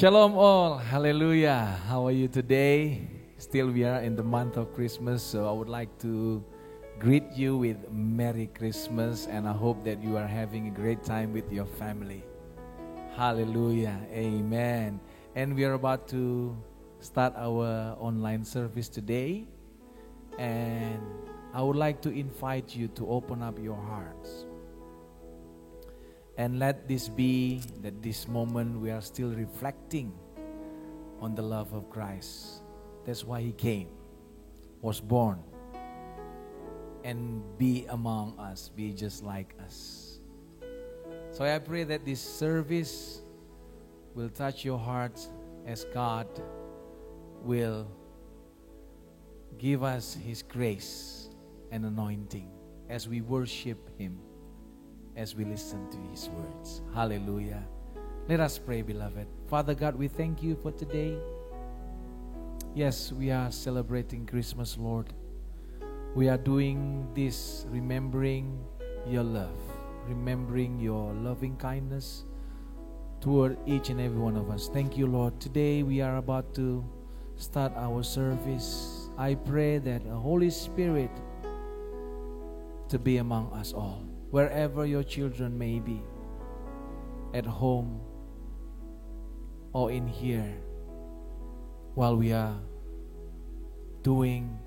Shalom all, hallelujah. How are you today? Still we are in the month of Christmas, so I would like to greet you with Merry Christmas, and I hope that you are having a great time with your family. Hallelujah, amen. And we are about to start our online service today, and I would like to invite you to open up your hearts. And let this be that this moment we are still reflecting on the love of Christ. That's why He came, was born, and be among us, be just like us. So I pray that this service will touch your hearts as God will give us His grace and anointing as we worship Him, as we listen to His words. Hallelujah. Let us pray, beloved. Father God, we thank you for today. Yes, we are celebrating Christmas, Lord. We are doing this remembering your love, remembering your loving kindness toward each and every one of us. Thank you, Lord. Today we are about to start our service. I pray that the Holy Spirit to be among us all, wherever your children may be, at home or in here, while we are doing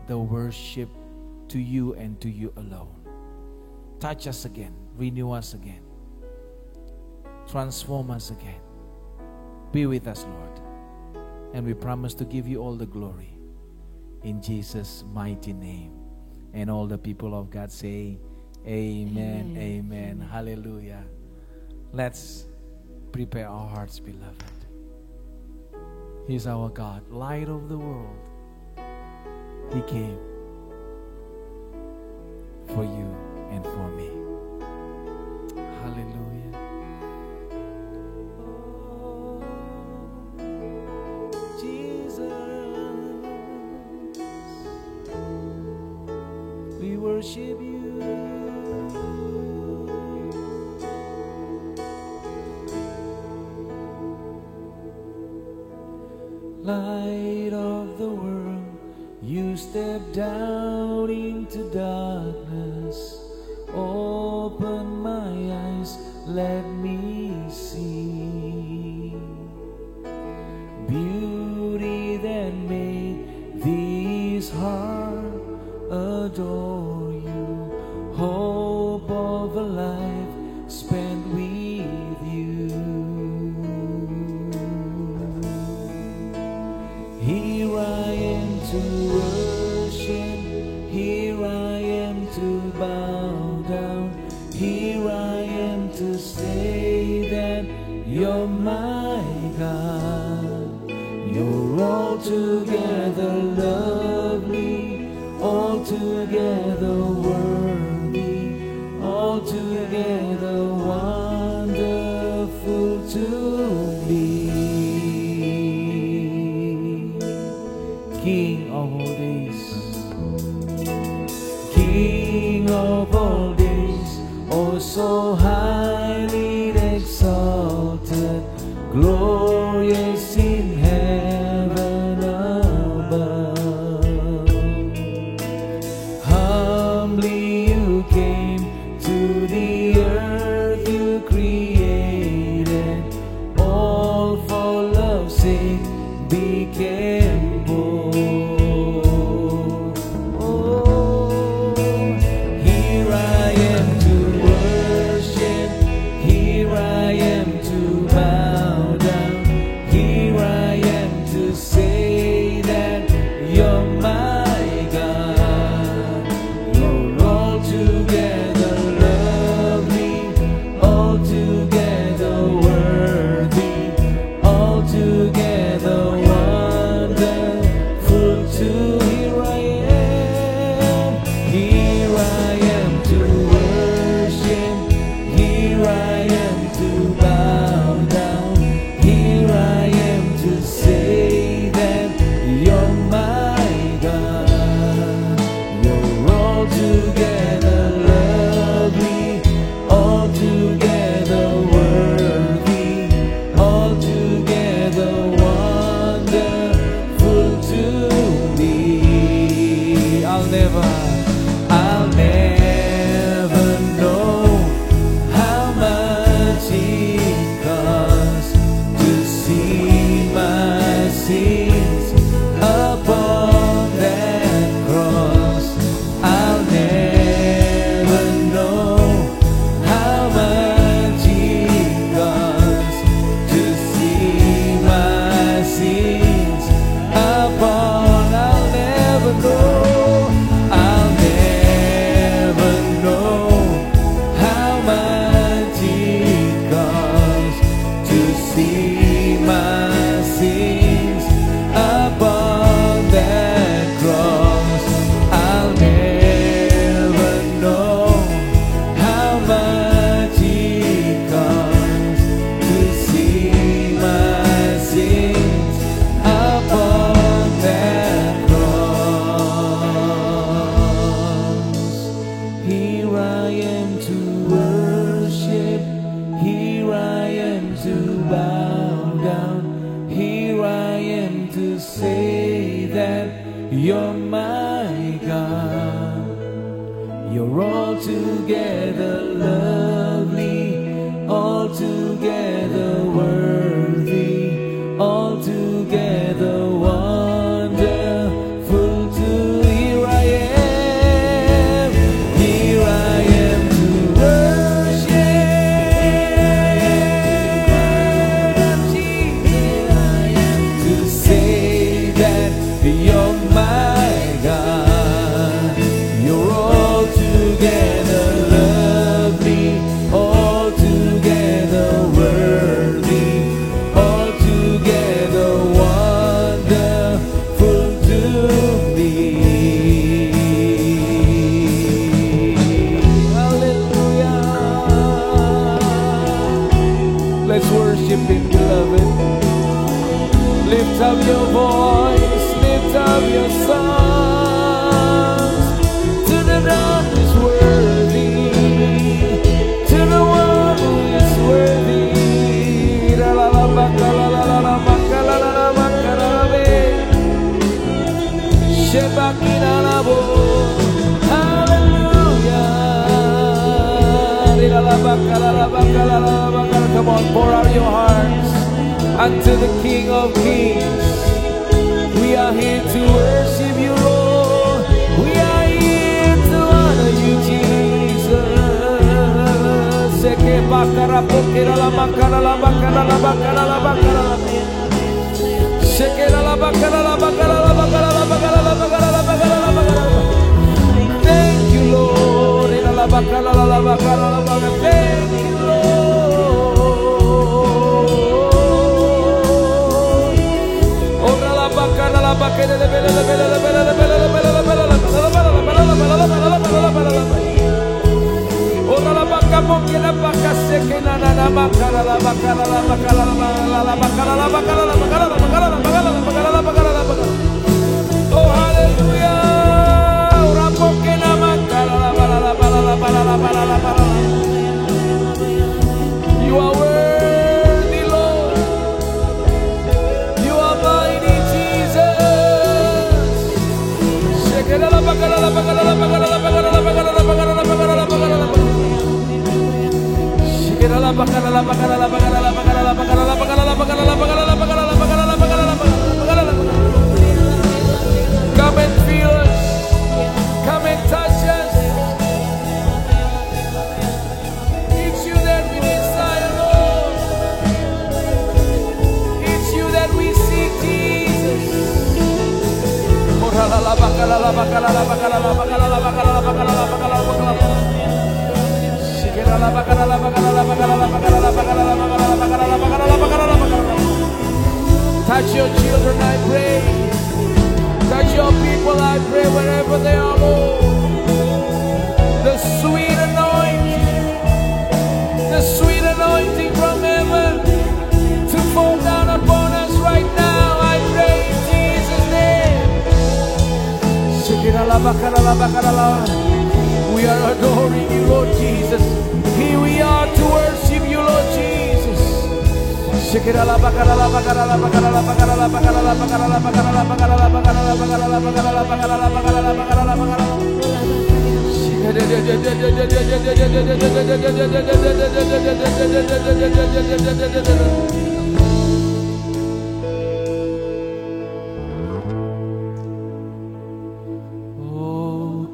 the worship to you and to you alone. Touch us again, renew us again, transform us again. Be with us, Lord, and we promise to give you all the glory in Jesus' mighty name. And all the people of God say, amen, amen, hallelujah. Let's prepare our hearts, beloved. He's our God, light of the world. He came for you and for me. Hallelujah. Oh, Jesus, we worship you. Light of the world, you step down into darkness. Open my eyes, let me see beauty that made this heart adore you. Hope of a life spent with you. Here I am to worship, here I am to bow down, here I am to say that you're my God. You're altogether lovely, altogether worthy, altogether wonderful to me. King of all days, King of all days, oh so highly exalted, glorious in heaven above, humbly cross to see my sins upon that cross. I'll never know how much it costs to see my sins upon. I'll never know. I'll never know how much it costs to see my sins upon that cross. I'll never know how much it costs to see my sins upon that cross. Here I am to worship, here I am to bow down, here I am to say that you're my God. You're altogether lovely, altogether worthy, altogether wonderful to. Here I am to worship, here I am to say that you're my God. You're altogether lovely, altogether worthy, altogether wonderful to me. Hallelujah. Let's worship Him, beloved. Lift up your voice, lift up your songs. To the one who is worthy, to the one who is worthy. Hallelujah. Come on, pour out your hearts unto the King of Kings. We are here to worship you, Lord. We are here to honor you, Jesus. Seke bakara pokera la bakara la bakara la bakara la bakara la. Seke la bakara la bakara la bakara la bakara la bakara la bakara la bakara. Thank you, Lord. La bakara la bakara la bakara. Thank you, Lord. Oh, hallelujah. You are worthy, Lord. You are mighty, Jesus. Come and feel us. Come and touch us. It's you that we desire, Lord. It's you that we seek, Jesus. Touch your children, I pray. Touch your people, I pray, wherever they are, Lord. The sweet anointing from heaven to fall down upon us right now, I pray in Jesus' name. We are adoring you, Lord Jesus. Here we are to worship you, Lord Jesus. Oh,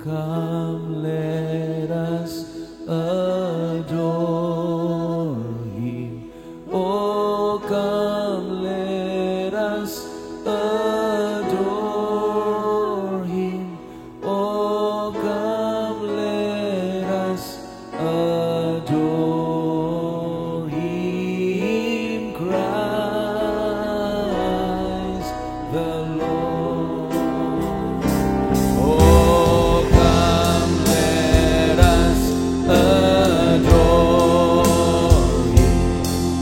come, let us adore Him. Oh, come, let us adore Him. Oh, come, let us adore Him, Christ the Lord. Oh, come, let us adore Him.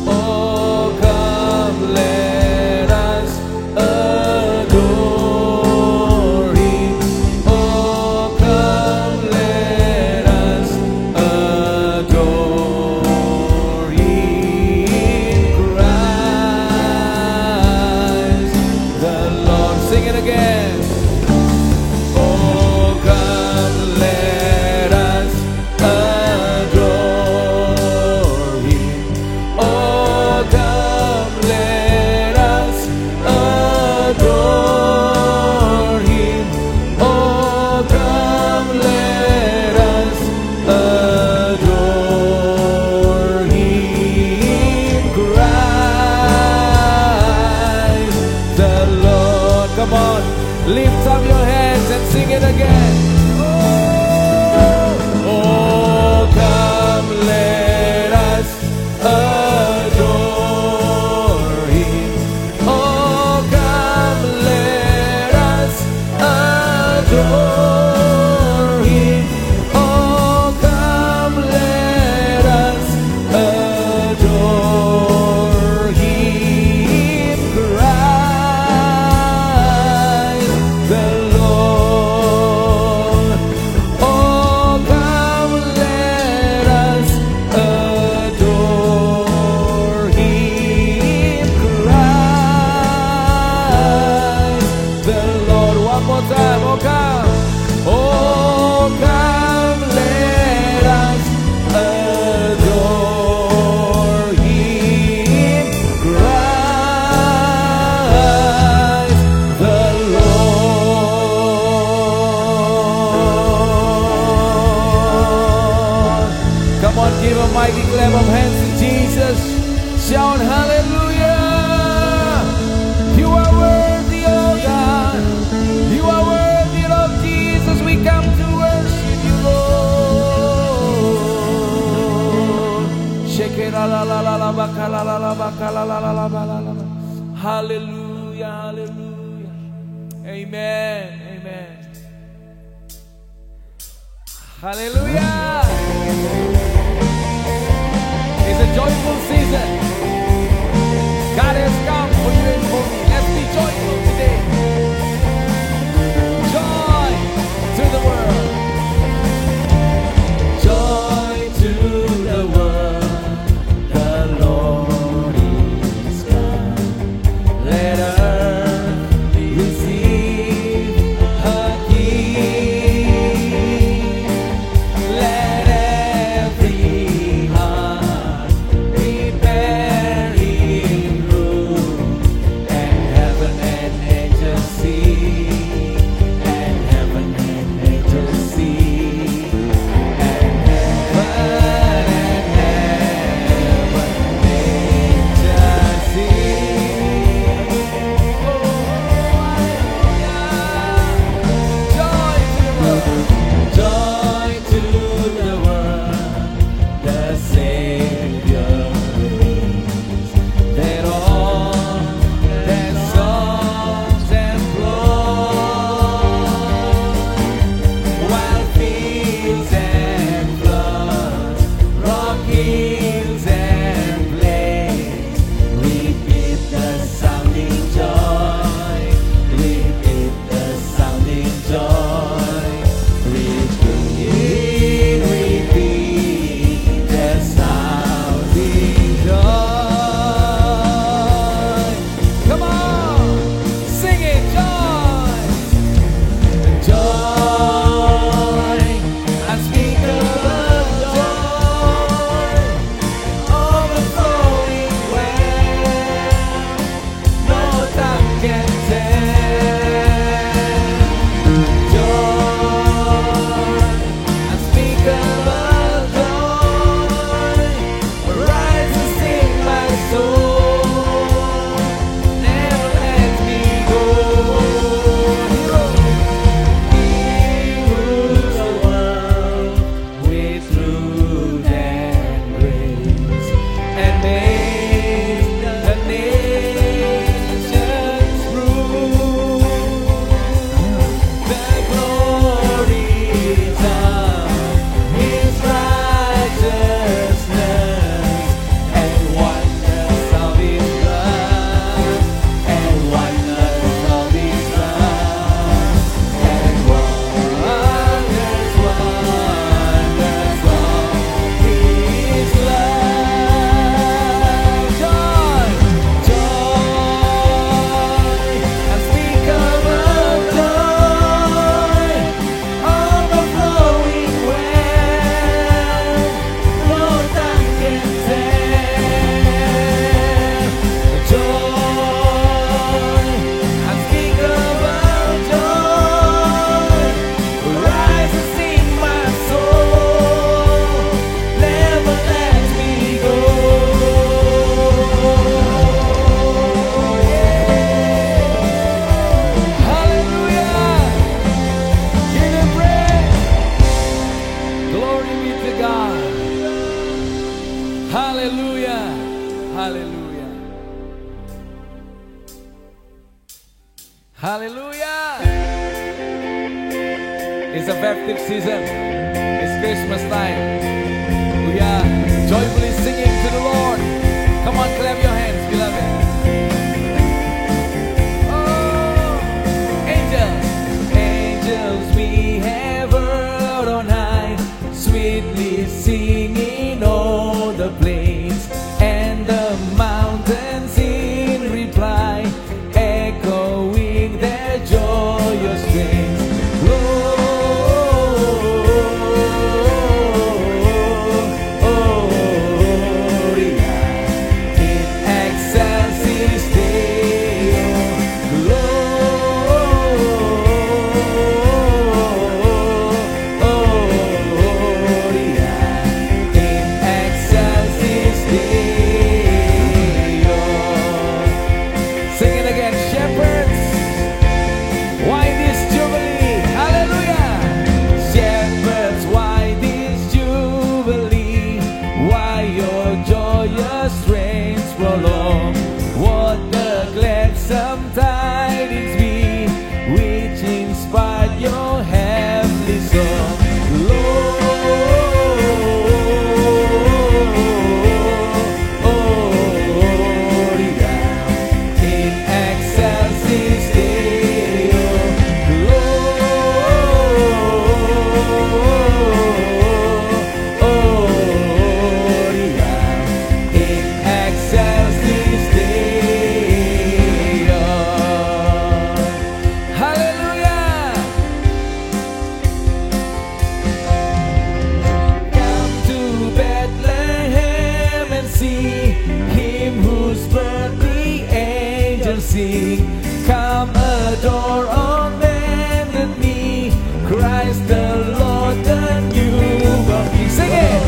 Oh, come, let us adore Him. Oh, come, let us adore Him, Christ the Lord. Sing it again. Oh, come, let us adore Him. Oh, come, let us adore Him. Oh, come, let us adore Him, Christ the Lord. Come on, lift up your hands and sing it again. Oh, come, let us adore Him. Oh, come, let us adore Him. Oh, come, let us adore Him, Christ the Lord. Oh, come, let us adore Him, Christ the Lord. One more time. Oh, come. Oh, come, let us adore Him, Christ the Lord. Come on, give a mighty clap of hands to Jesus. Shout hallelujah. You are worthy, oh God. You are worthy, Lord Jesus. We come to worship you, Lord. Shake it, la la la la la baka la la la baka la la la la la la la. Hallelujah, hallelujah. Amen, amen. Hallelujah. It's a joyful season. God has come for you and for me. Let's be joyful today. Joy to the world. Joy to the world. The Lord is come. Let earth receive her King. Let every heart be hallelujah. Hallelujah. It's a festive season. It's Christmas time. We are joyfully singing to the Lord. Come on, clap your hands, beloved. Oh, angels, angels we have heard on high, sweetly singing o'er the plains and the mountains in reply, echoing their joyous strains. Come adore on bended knee, Christ the Lord, the newborn King. Sing it.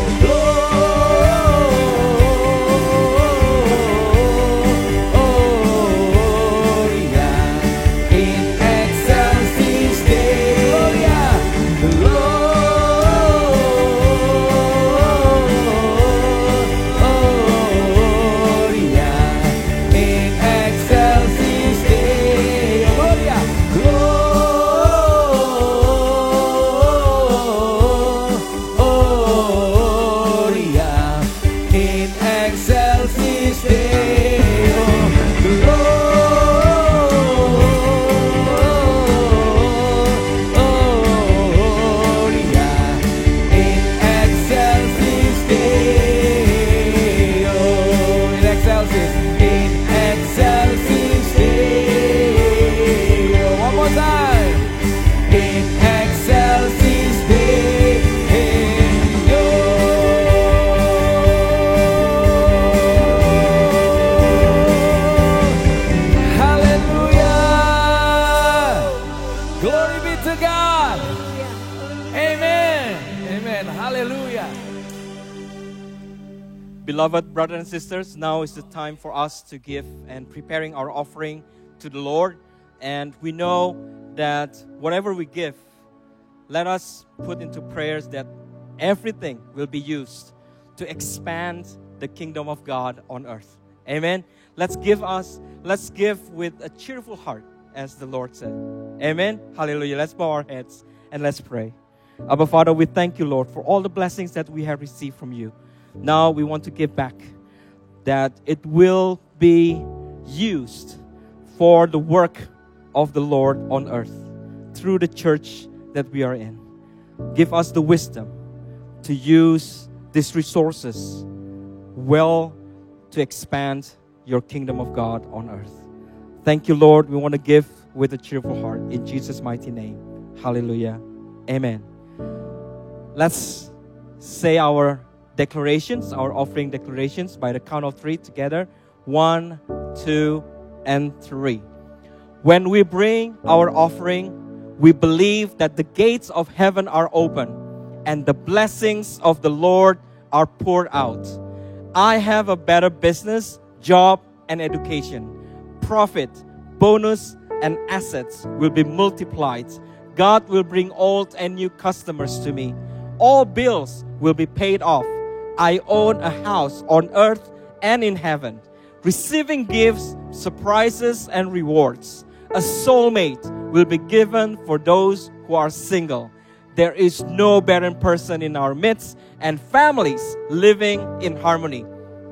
Beloved brothers and sisters, now is the time for us to give and preparing our offering to the Lord. And we know that whatever we give, let us put into prayers that everything will be used to expand the kingdom of God on earth. Amen. Let's give with a cheerful heart, as the Lord said. Amen. Hallelujah. Let's bow our heads and let's pray. Abba Father, we thank you, Lord, for all the blessings that we have received from you. Now we want to give back, that it will be used for the work of the Lord on earth through the church that we are in. Give us the wisdom to use these resources well to expand your kingdom of God on earth. Thank you, Lord. We want to give with a cheerful heart in Jesus' mighty name. Hallelujah. Amen. Let's say our declarations, our offering declarations by the count of 3 together. 1, 2, and 3. When we bring our offering, we believe that the gates of heaven are open and the blessings of the Lord are poured out. I have a better business, job, and education. Profit, bonus, and assets will be multiplied. God will bring old and new customers to me. All bills will be paid off. I own a house on earth and in heaven, receiving gifts, surprises, and rewards. A soulmate will be given for those who are single. There is no barren person in our midst, and families living in harmony.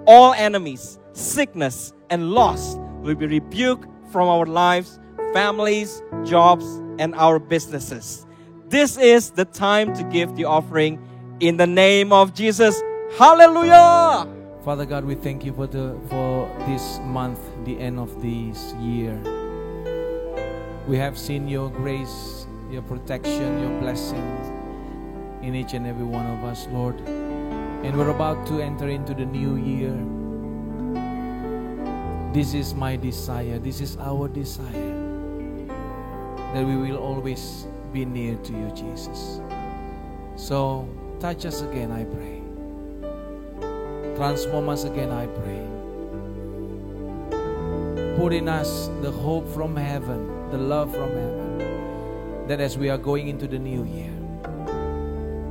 All enemies, sickness, and loss will be rebuked from our lives, families, jobs, and our businesses. This is the time to give the offering in the name of Jesus. Hallelujah! Father God, we thank you for this month, the end of this year. We have seen your grace, your protection, your blessing in each and every one of us, Lord. And we're about to enter into the new year. This is my desire, this is our desire, that we will always be near to you, Jesus. So, touch us again, I pray. Transform us again, I pray. Put in us the hope from heaven, the love from heaven, that as we are going into the new year,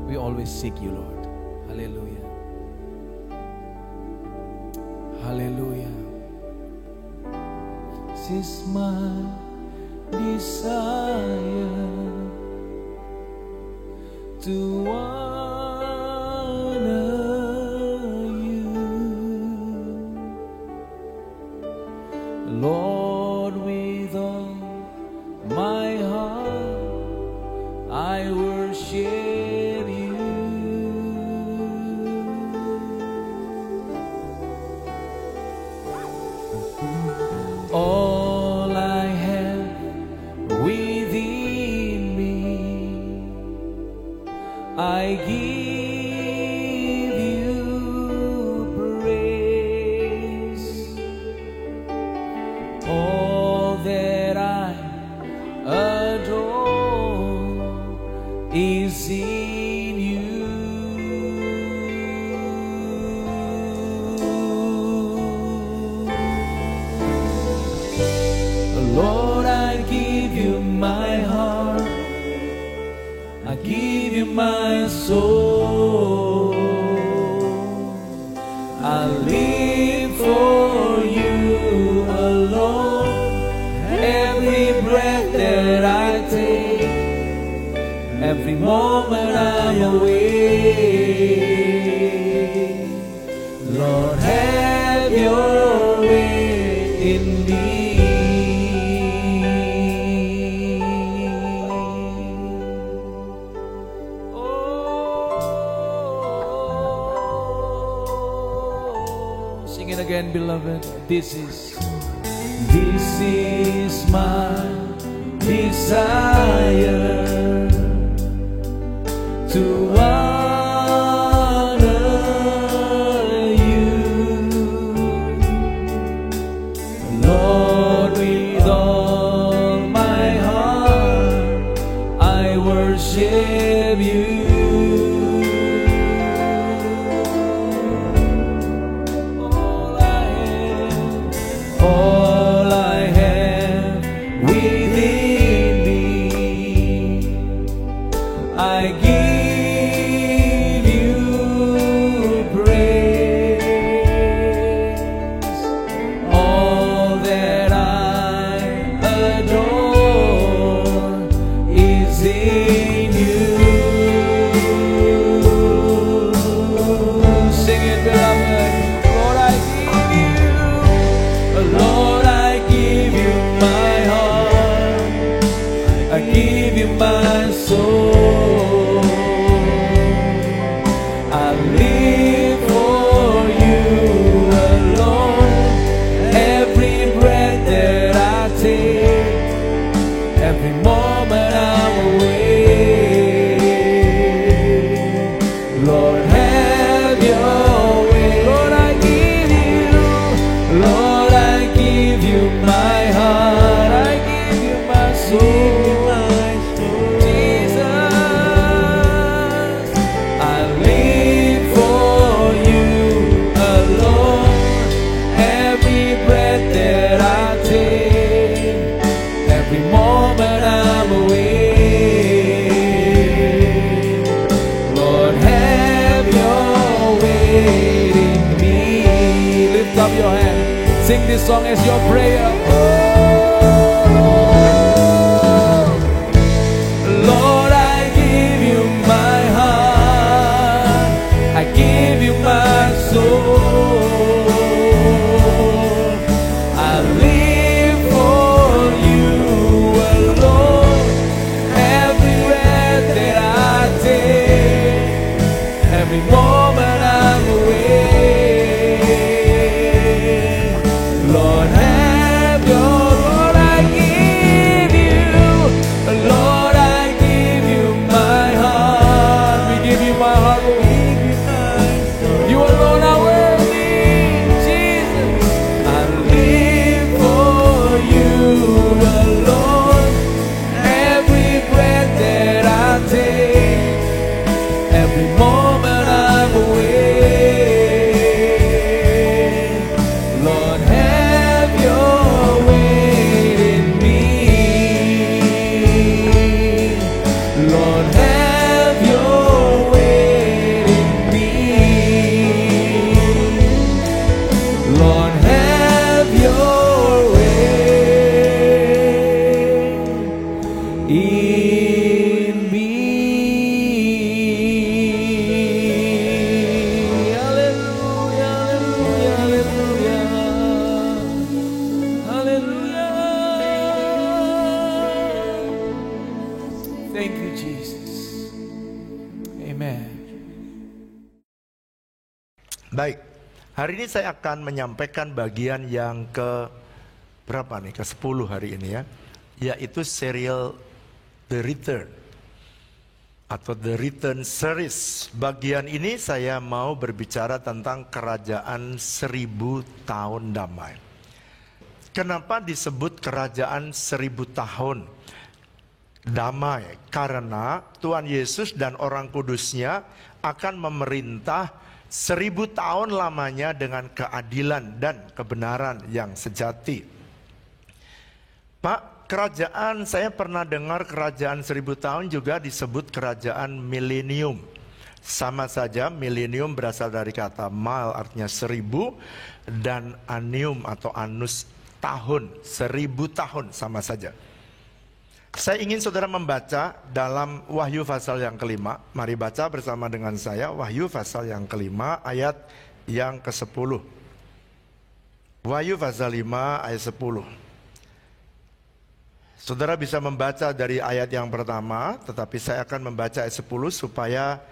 we always seek you, Lord. Hallelujah. Hallelujah. This is my desire to honor you, Lord, with all my heart I worship you. All I have within me, I give you praise. All that I adore is in you. Lord, I give you my heart, I give you my soul. I live for you alone. Every breath that I take, every moment I'm awake, Lord, have your way in me. Again, beloved, this is my desire to honor you, Lord, with all my heart I worship you. I give your hand. Sing this song as your prayer. Lord, I give you my heart, I give you my soul. I live for you alone. Every breath that I take, every moment I'm away. Lord, have your, Lord, I give you, Lord, I give you my heart. We give you my heart, Lord. You alone are worthy, Jesus. I live for you alone. Every breath that I take, every moment I'm away. Lord, have your way in me. Lord, have your way in me. Lord, have your way in me. Hallelujah, hallelujah, hallelujah. Hallelujah. Thank you, Jesus. Amen. Baik, hari ini saya akan menyampaikan bagian yang ke berapa nih? Ke-10 hari ini ya, yaitu serial The Return atau The Return Series. Bagian ini saya mau berbicara tentang kerajaan 1000 tahun damai. Kenapa disebut kerajaan 1000 tahun damai? Karena Tuhan Yesus dan Orang Kudusnya akan memerintah 1000 tahun lamanya dengan keadilan dan kebenaran yang sejati. Pak, kerajaan, saya pernah dengar kerajaan 1000 tahun juga disebut kerajaan milenium. Sama saja, milenium berasal dari kata mil, artinya 1000, dan annium atau annus, tahun, 1000 tahun, sama saja. Saya ingin saudara membaca dalam Wahyu pasal yang kelima. Mari baca bersama dengan saya Wahyu pasal yang kelima ayat yang ke-10. Wahyu pasal 5 ayat 10. Saudara bisa membaca dari ayat yang pertama, tetapi saya akan membaca ayat 10 supaya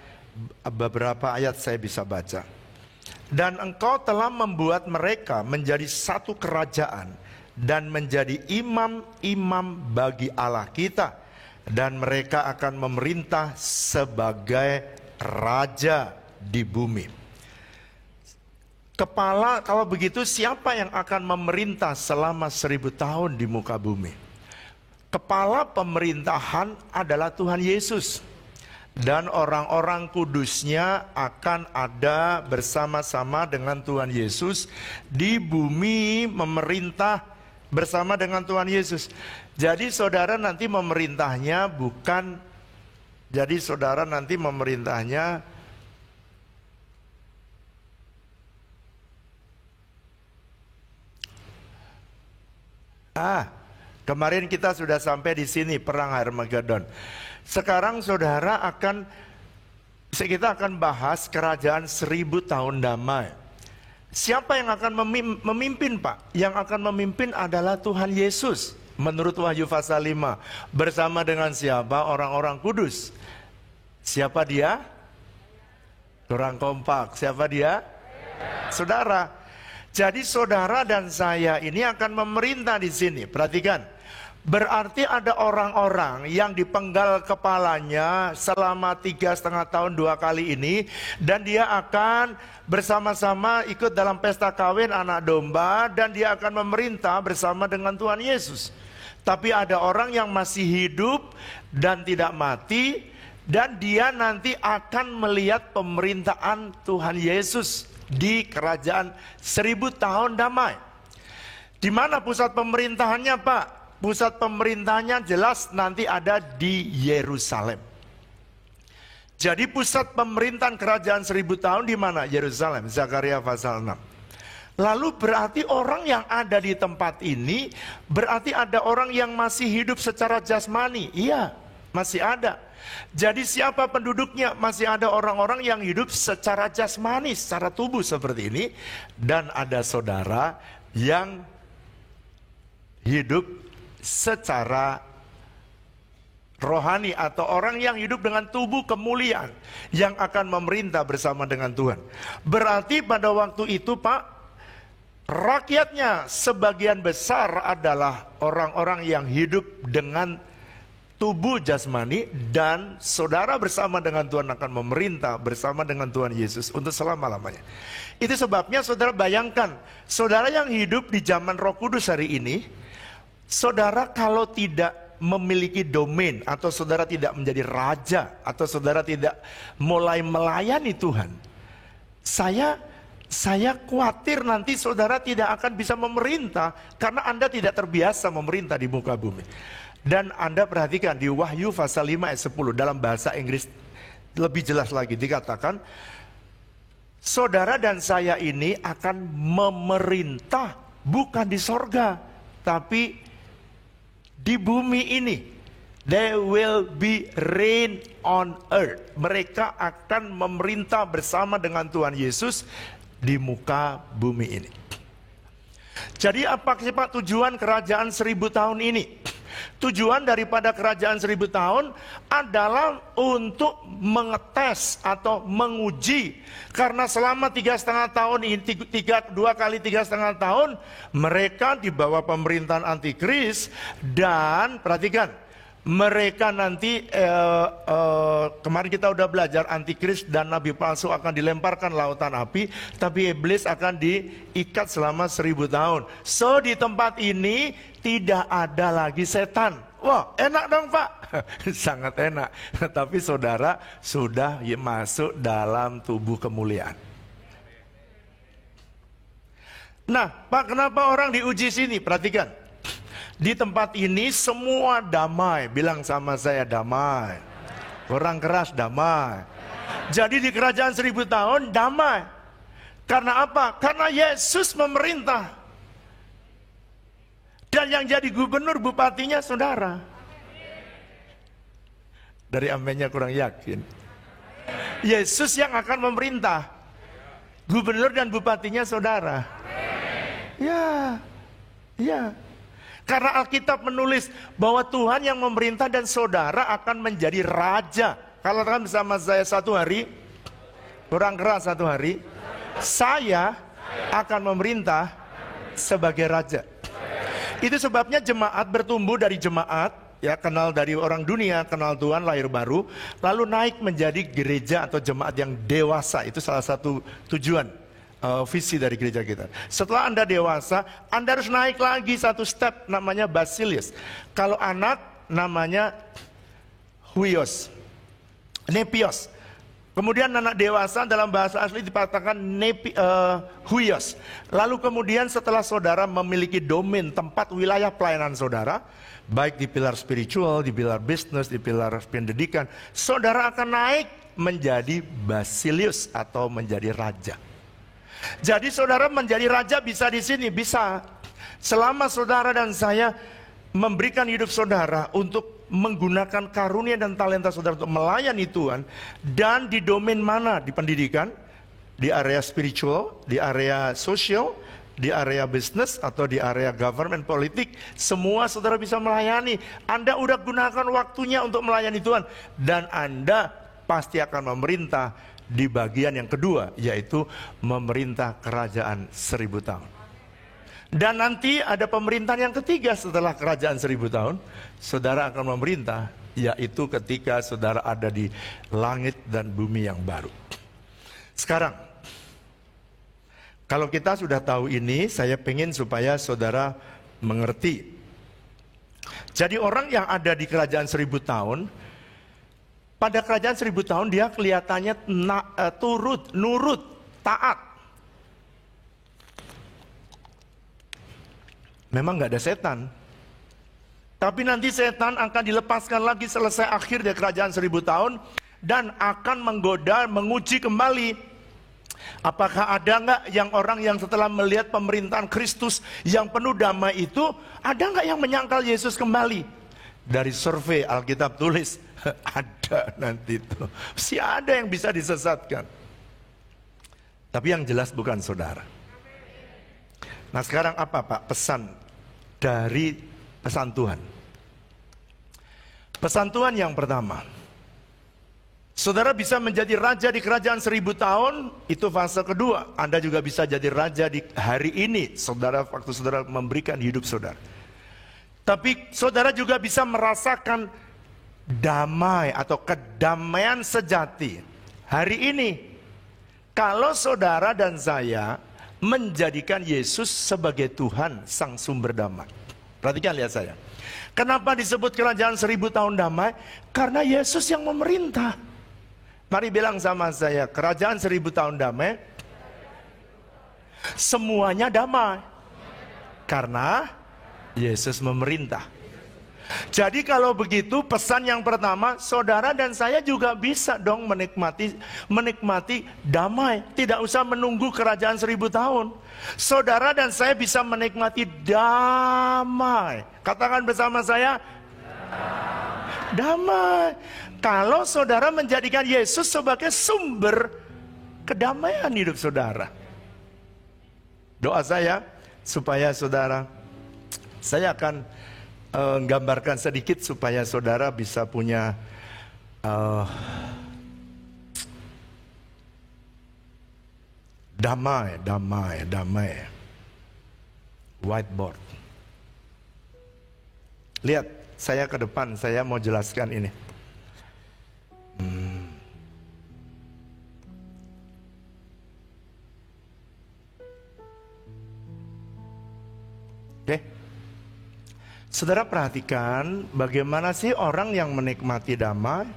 beberapa ayat saya bisa baca. Dan engkau telah membuat mereka menjadi satu kerajaan dan menjadi imam-imam bagi Allah kita, dan mereka akan memerintah sebagai raja di bumi. Kepala, kalau begitu siapa yang akan memerintah selama 1000 tahun di muka bumi? Kepala pemerintahan adalah Tuhan Yesus, dan orang-orang kudusnya akan ada bersama-sama dengan Tuhan Yesus di bumi, memerintah bersama dengan Tuhan Yesus. Jadi saudara nanti memerintahnya bukan, jadi saudara nanti memerintahnya kemarin kita sudah sampai di sini, perang Harmagedon. Sekarang saudara kita akan bahas kerajaan 1000 tahun damai. Siapa yang akan memimpin, Pak? Yang akan memimpin adalah Tuhan Yesus. Menurut Wahyu pasal 5. Bersama dengan siapa? Orang-orang kudus. Siapa dia? Kurang kompak. Siapa dia? Saudara. Jadi saudara dan saya ini akan memerintah di sini. Perhatikan. Berarti ada orang-orang yang dipenggal kepalanya selama 3,5 tahun 2 kali ini, dan dia akan bersama-sama ikut dalam pesta kawin anak domba, dan dia akan memerintah bersama dengan Tuhan Yesus. Tapi ada orang yang masih hidup dan tidak mati, dan dia nanti akan melihat pemerintahan Tuhan Yesus di kerajaan 1000 tahun damai. Di mana pusat pemerintahannya, Pak? Pusat pemerintahannya jelas nanti ada di Yerusalem. Jadi pusat pemerintahan kerajaan 1000 tahun di mana? Yerusalem. Zakaria pasal 6. Lalu berarti orang yang ada di tempat ini, berarti ada orang yang masih hidup secara jasmani. Iya, masih ada. Jadi siapa penduduknya? Masih ada orang-orang yang hidup secara jasmani, secara tubuh seperti ini. Dan ada saudara yang hidup secara rohani, atau orang yang hidup dengan tubuh kemuliaan yang akan memerintah bersama dengan Tuhan. Berarti pada waktu itu Pak, rakyatnya sebagian besar adalah orang-orang yang hidup dengan tubuh jasmani, dan saudara bersama dengan Tuhan akan memerintah bersama dengan Tuhan Yesus untuk selama-lamanya. Itu sebabnya saudara bayangkan, saudara yang hidup di zaman Roh Kudus hari ini, saudara kalau tidak memiliki domain, atau saudara tidak menjadi raja, atau saudara tidak mulai melayani Tuhan, saya khawatir nanti saudara tidak akan bisa memerintah, karena Anda tidak terbiasa memerintah di muka bumi. Dan Anda perhatikan di Wahyu pasal 5 ayat 10, dalam bahasa Inggris lebih jelas lagi dikatakan, saudara dan saya ini akan memerintah bukan di sorga, tapi di bumi ini. There will be reign on earth. Mereka akan memerintah bersama dengan Tuhan Yesus di muka bumi ini. Jadi apa sih Pak tujuan kerajaan 1000 tahun ini? Tujuan daripada kerajaan 1000 tahun adalah untuk mengetes atau menguji. Karena selama 3,5 tahun ini, 2 kali 3,5 tahun, mereka di bawah pemerintahan antikris. Dan perhatikan, mereka nanti kemarin kita udah belajar, antikris dan nabi palsu akan dilemparkan lautan api, tapi iblis akan diikat selama 1000 tahun. So di tempat ini tidak ada lagi setan. Wah, enak dong Pak. Sangat enak. Tapi saudara sudah masuk dalam tubuh kemuliaan. Nah Pak, kenapa orang diuji sini? Perhatikan, di tempat ini semua damai. Bilang sama saya, damai. Orang keras, damai. Jadi di kerajaan 1000 tahun damai. Karena apa? Karena Yesus memerintah. Dan yang jadi gubernur bupatinya saudara. Dari amennya kurang yakin. Yesus yang akan memerintah. Gubernur dan bupatinya saudara. Ya. Karena Alkitab menulis bahwa Tuhan yang memerintah dan saudara akan menjadi raja. Kalau kan bersama saya satu hari, kurang keras satu hari, saya akan memerintah sebagai raja. Itu sebabnya jemaat bertumbuh dari jemaat, ya kenal dari orang dunia, kenal Tuhan, lahir baru, lalu naik menjadi gereja atau jemaat yang dewasa. Itu salah satu tujuan, visi dari gereja kita. Setelah Anda dewasa, Anda harus naik lagi satu step, namanya basileus. Kalau anak namanya huios, nepios. Kemudian anak dewasa dalam bahasa asli dikatakan huios. Lalu kemudian setelah saudara memiliki domain, tempat wilayah pelayanan saudara, baik di pilar spiritual, di pilar bisnis, di pilar pendidikan, saudara akan naik menjadi basileus atau menjadi raja. Jadi saudara menjadi raja bisa di sini, bisa. Selama saudara dan saya memberikan hidup saudara untuk menggunakan karunia dan talenta saudara untuk melayani Tuhan. Dan di domain mana? Di pendidikan, di area spiritual, di area sosial, di area bisnis, atau di area government politik. Semua saudara bisa melayani. Anda udah gunakan waktunya untuk melayani Tuhan. Dan Anda pasti akan memerintah di bagian yang kedua, yaitu memerintah kerajaan 1000 tahun. Dan nanti ada pemerintahan yang ketiga setelah kerajaan 1000 tahun. Saudara akan memerintah, yaitu ketika saudara ada di langit dan bumi yang baru. Sekarang, kalau kita sudah tahu ini, saya ingin supaya saudara mengerti. Jadi orang yang ada di kerajaan 1000 tahun, pada kerajaan 1000 tahun dia kelihatannya nurut, taat. Memang gak ada setan. Tapi nanti setan akan dilepaskan lagi selesai akhir dari kerajaan 1000 tahun. Dan akan menggoda, menguji kembali. Apakah ada nggak yang orang yang setelah melihat pemerintahan Kristus yang penuh damai itu, ada nggak yang menyangkal Yesus kembali? Dari survei Alkitab tulis, ada nanti itu. Mesti ada yang bisa disesatkan. Tapi yang jelas bukan saudara. Nah sekarang apa Pak pesan dari pesan Tuhan? Pesan Tuhan yang pertama, saudara bisa menjadi raja di kerajaan 1000 tahun, itu fase kedua. Anda juga bisa jadi raja di hari ini, saudara, waktu saudara memberikan hidup saudara. Tapi saudara juga bisa merasakan damai atau kedamaian sejati hari ini. Kalau saudara dan saya menjadikan Yesus sebagai Tuhan, Sang Sumber Damai. Perhatikan, lihat saya. Kenapa disebut kerajaan 1000 tahun damai? Karena Yesus yang memerintah. Mari bilang sama saya, kerajaan 1000 tahun damai, semuanya damai. Karena Yesus memerintah. Jadi kalau begitu pesan yang pertama, saudara dan saya juga bisa dong menikmati damai. Tidak usah menunggu kerajaan 1000 tahun. Saudara dan saya bisa menikmati damai. Katakan bersama saya, damai. Kalau saudara menjadikan Yesus sebagai sumber kedamaian hidup saudara. Doa saya supaya saudara, saya akan gambarkan sedikit supaya saudara bisa punya damai. Whiteboard. Lihat, saya ke depan, saya mau jelaskan ini. Oke. Saudara perhatikan bagaimana sih orang yang menikmati damai?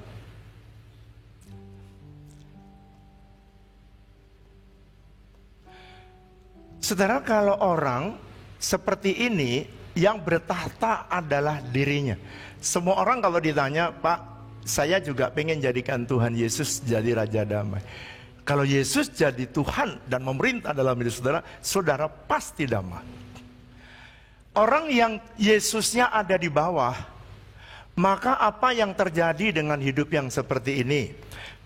Saudara, kalau orang seperti ini yang bertahta adalah dirinya. Semua orang kalau ditanya, Pak, saya juga pengen jadikan Tuhan Yesus jadi Raja Damai. Kalau Yesus jadi Tuhan dan memerintah dalam hidup saudara, saudara pasti damai. Orang yang Yesusnya ada di bawah, maka apa yang terjadi dengan hidup yang seperti ini?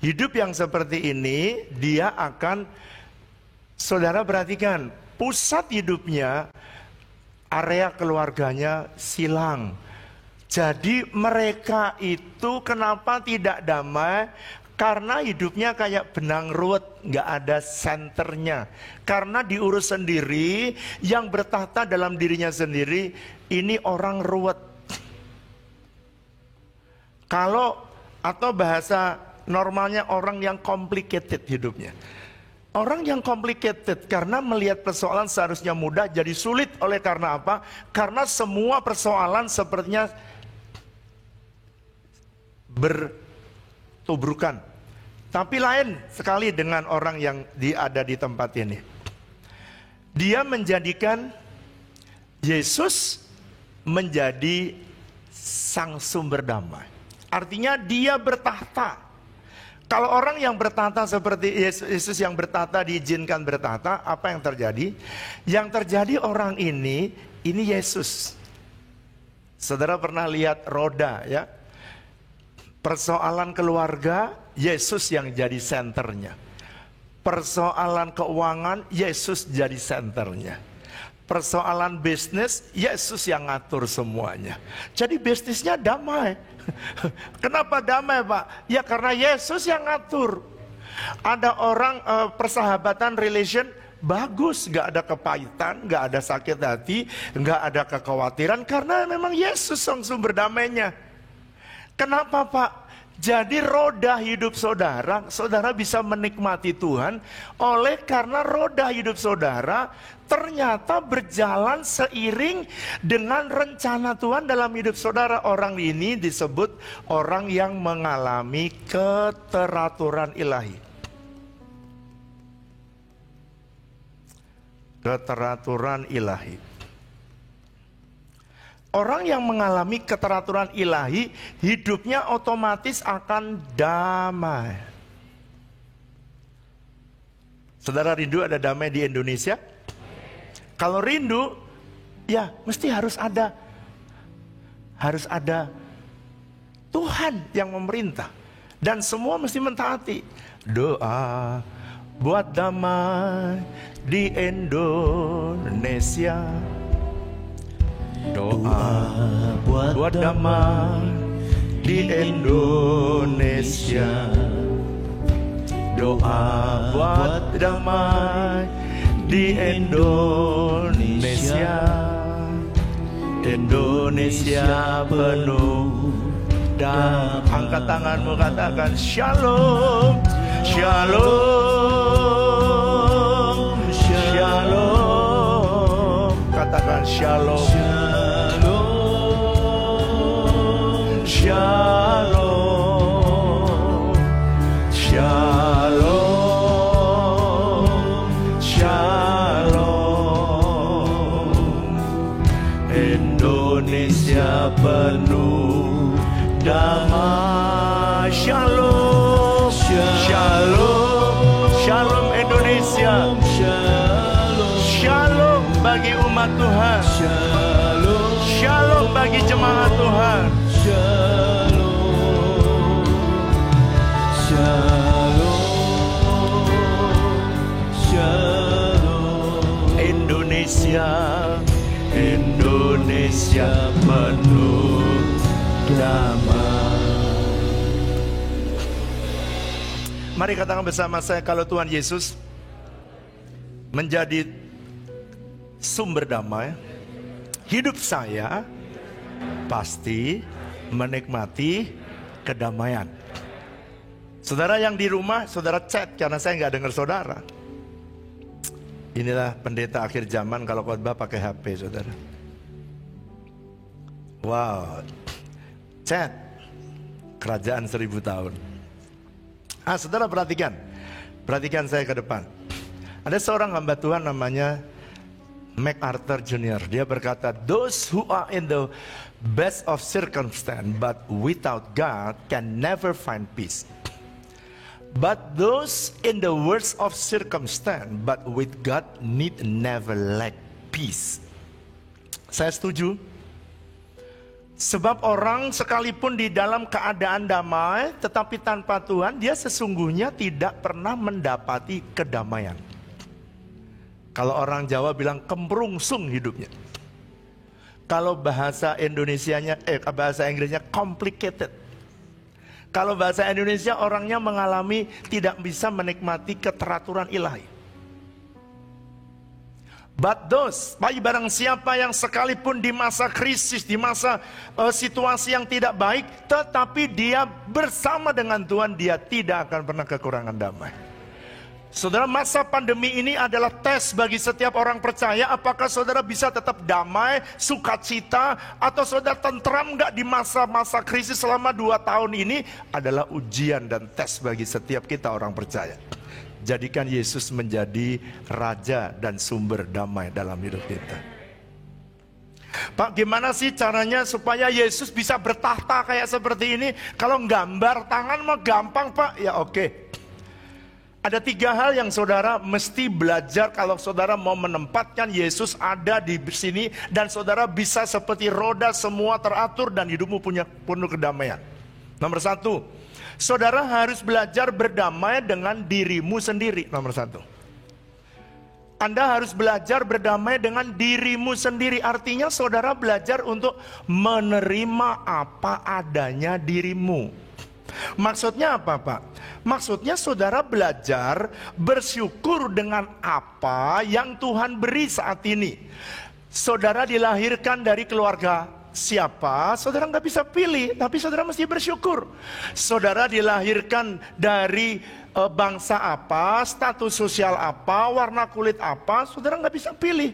Hidup yang seperti ini, dia akan, saudara perhatikan, pusat hidupnya, area keluarganya silang. Jadi mereka itu kenapa tidak damai? Karena hidupnya kayak benang ruwet, nggak ada senternya. Karena diurus sendiri, yang bertahta dalam dirinya sendiri, ini orang ruwet. Kalau, atau bahasa normalnya orang yang complicated hidupnya. Orang yang complicated karena melihat persoalan seharusnya mudah jadi sulit. Oleh karena apa? Karena semua persoalan sepertinya bertubrukan. Tapi lain sekali dengan orang yang ada di tempat ini. Dia menjadikan Yesus menjadi sang sumber damai. Artinya dia bertahta. Kalau orang yang bertahta seperti Yesus yang bertahta, diizinkan bertahta, apa yang terjadi? Yang terjadi orang ini Yesus. Saudara pernah lihat roda ya? Persoalan keluarga, Yesus yang jadi senternya. Persoalan keuangan, Yesus jadi senternya. Persoalan bisnis, Yesus yang ngatur semuanya. Jadi bisnisnya damai. Kenapa damai, Pak? Ya karena Yesus yang ngatur. Ada orang persahabatan, relation bagus, gak ada kepahitan, gak ada sakit hati, gak ada kekhawatiran, karena memang Yesus yang sumber damainya. Kenapa, Pak? Jadi roda hidup saudara, saudara bisa menikmati Tuhan oleh karena roda hidup saudara ternyata berjalan seiring dengan rencana Tuhan dalam hidup saudara. Orang ini disebut orang yang mengalami keteraturan ilahi. Keteraturan ilahi. Orang yang mengalami keteraturan ilahi, hidupnya otomatis akan damai. Saudara rindu ada damai di Indonesia? Kalau rindu, ya mesti harus ada Tuhan yang memerintah. Dan semua mesti mentaati. Doa buat damai di Indonesia. Doa buat damai di Indonesia. Doa buat damai di Indonesia. Indonesia penuh damai. Angkat tanganmu, katakan shalom, shalom, shalom. Katakan shalom, shalom, shalom, shalom, shalom. Indonesia penuh damai. Shalom, shalom, shalom Indonesia. Shalom bagi umat Tuhan. Shalom bagi jemaat Tuhan. Indonesia, Indonesia penuh damai. Mari katakan bersama saya, kalau Tuhan Yesus menjadi sumber damai, hidup saya pasti menikmati kedamaian. Saudara yang di rumah, saudara chat karena saya nggak dengar saudara. Inilah pendeta akhir zaman kalau khotbah pakai HP, saudara. Wow, chat kerajaan 1000 tahun. Saudara perhatikan saya ke depan. Ada seorang hamba Tuhan namanya MacArthur Jr. Dia berkata, those who are in the best of circumstance but without God can never find peace. But those in the worst of circumstance but with God need never lack peace. Saya setuju. Sebab orang sekalipun di dalam keadaan damai tetapi tanpa Tuhan, dia sesungguhnya tidak pernah mendapati kedamaian. Kalau orang Jawa bilang kemrungsung hidupnya. Kalau bahasa Indonesianya, bahasa Inggrisnya complicated. Kalau bahasa Indonesia orangnya mengalami tidak bisa menikmati keteraturan ilahi. But those, bagi barang siapa yang sekalipun di masa krisis, di masa situasi yang tidak baik, tetapi dia bersama dengan Tuhan, dia tidak akan pernah kekurangan damai. Saudara, masa pandemi ini adalah tes bagi setiap orang percaya. Apakah saudara bisa tetap damai, sukacita, atau saudara tentram gak di masa-masa krisis selama 2 tahun ini? Adalah ujian dan tes bagi setiap kita orang percaya. Jadikan Yesus menjadi raja dan sumber damai dalam hidup kita. Pak, gimana sih caranya supaya Yesus bisa bertahta kayak seperti ini? Kalau gambar tangan mah gampang, Pak. Ya oke. Ada 3 hal yang saudara mesti belajar kalau saudara mau menempatkan Yesus ada di sini. Dan saudara bisa seperti roda, semua teratur dan hidupmu punya penuh kedamaian. Nomor 1, saudara harus belajar berdamai dengan dirimu sendiri. Nomor 1, Anda harus belajar berdamai dengan dirimu sendiri. Artinya saudara belajar untuk menerima apa adanya dirimu. Maksudnya apa, Pak? Maksudnya saudara belajar bersyukur dengan apa yang Tuhan beri saat ini. Saudara dilahirkan dari keluarga siapa, saudara nggak bisa pilih, tapi saudara mesti bersyukur. Saudara dilahirkan dari bangsa apa, status sosial apa, warna kulit apa, saudara nggak bisa pilih.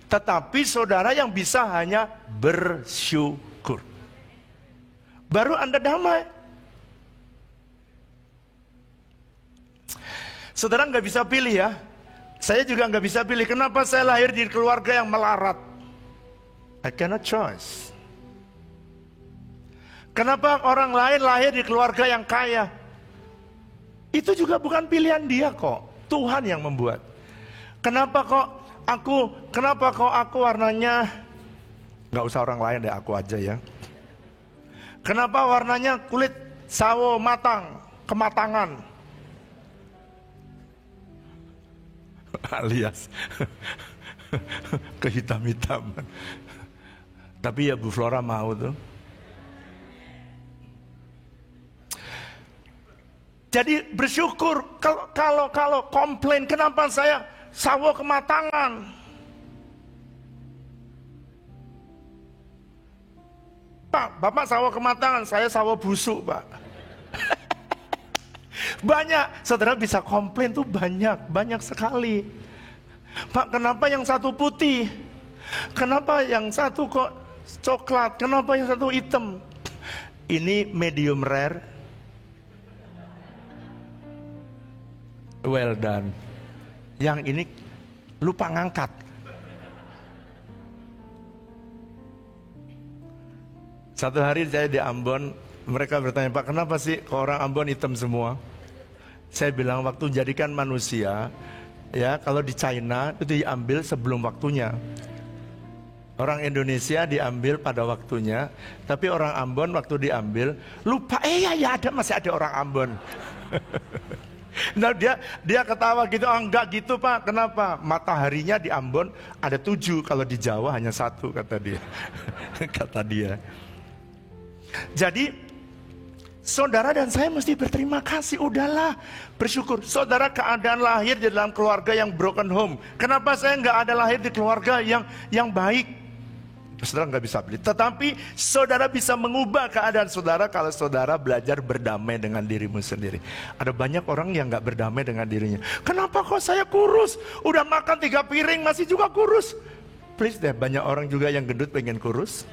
Tetapi saudara yang bisa hanya bersyukur. Baru Anda damai. Saudara nggak bisa pilih ya. Saya juga nggak bisa pilih. Kenapa saya lahir di keluarga yang melarat? I cannot choice. Kenapa orang lain lahir di keluarga yang kaya? Itu juga bukan pilihan dia kok. Tuhan yang membuat. Kenapa kok aku warnanya, nggak usah orang lain deh, aku aja ya. Kenapa warnanya kulit sawo matang, kematangan? Alias kehitam-hitaman. Tapi ya Bu Flora mau tuh. Jadi bersyukur. Kalau komplain, kenapa saya sawo kematangan? Pak, Bapak sawo kematangan, saya sawo busuk, Pak. Banyak, saudara bisa komplain tuh banyak sekali. Pak, kenapa yang satu putih? Kenapa yang satu kok coklat? Kenapa yang satu hitam? Ini medium rare. Well done. Yang ini lupa ngangkat. Satu hari saya di Ambon, mereka bertanya, Pak, kenapa sih kok orang Ambon hitam semua? Saya bilang, waktu jadikan manusia, ya kalau di China itu diambil sebelum waktunya. Orang Indonesia diambil pada waktunya, tapi orang Ambon waktu diambil lupa, masih ada orang Ambon. Nah dia ketawa gitu, enggak gitu Pak, kenapa? Mataharinya di Ambon ada 7, kalau di Jawa hanya 1 kata dia. Kata dia. Jadi saudara dan saya mesti berterima kasih, udahlah bersyukur. Saudara keadaan lahir di dalam keluarga yang broken home. Kenapa saya nggak ada lahir di keluarga yang baik? Saudara nggak bisa beli. Tetapi saudara bisa mengubah keadaan saudara kalau saudara belajar berdamai dengan dirimu sendiri. Ada banyak orang yang nggak berdamai dengan dirinya. Kenapa kok saya kurus? Udah makan 3 piring masih juga kurus. Please deh, banyak orang juga yang gendut pengen kurus.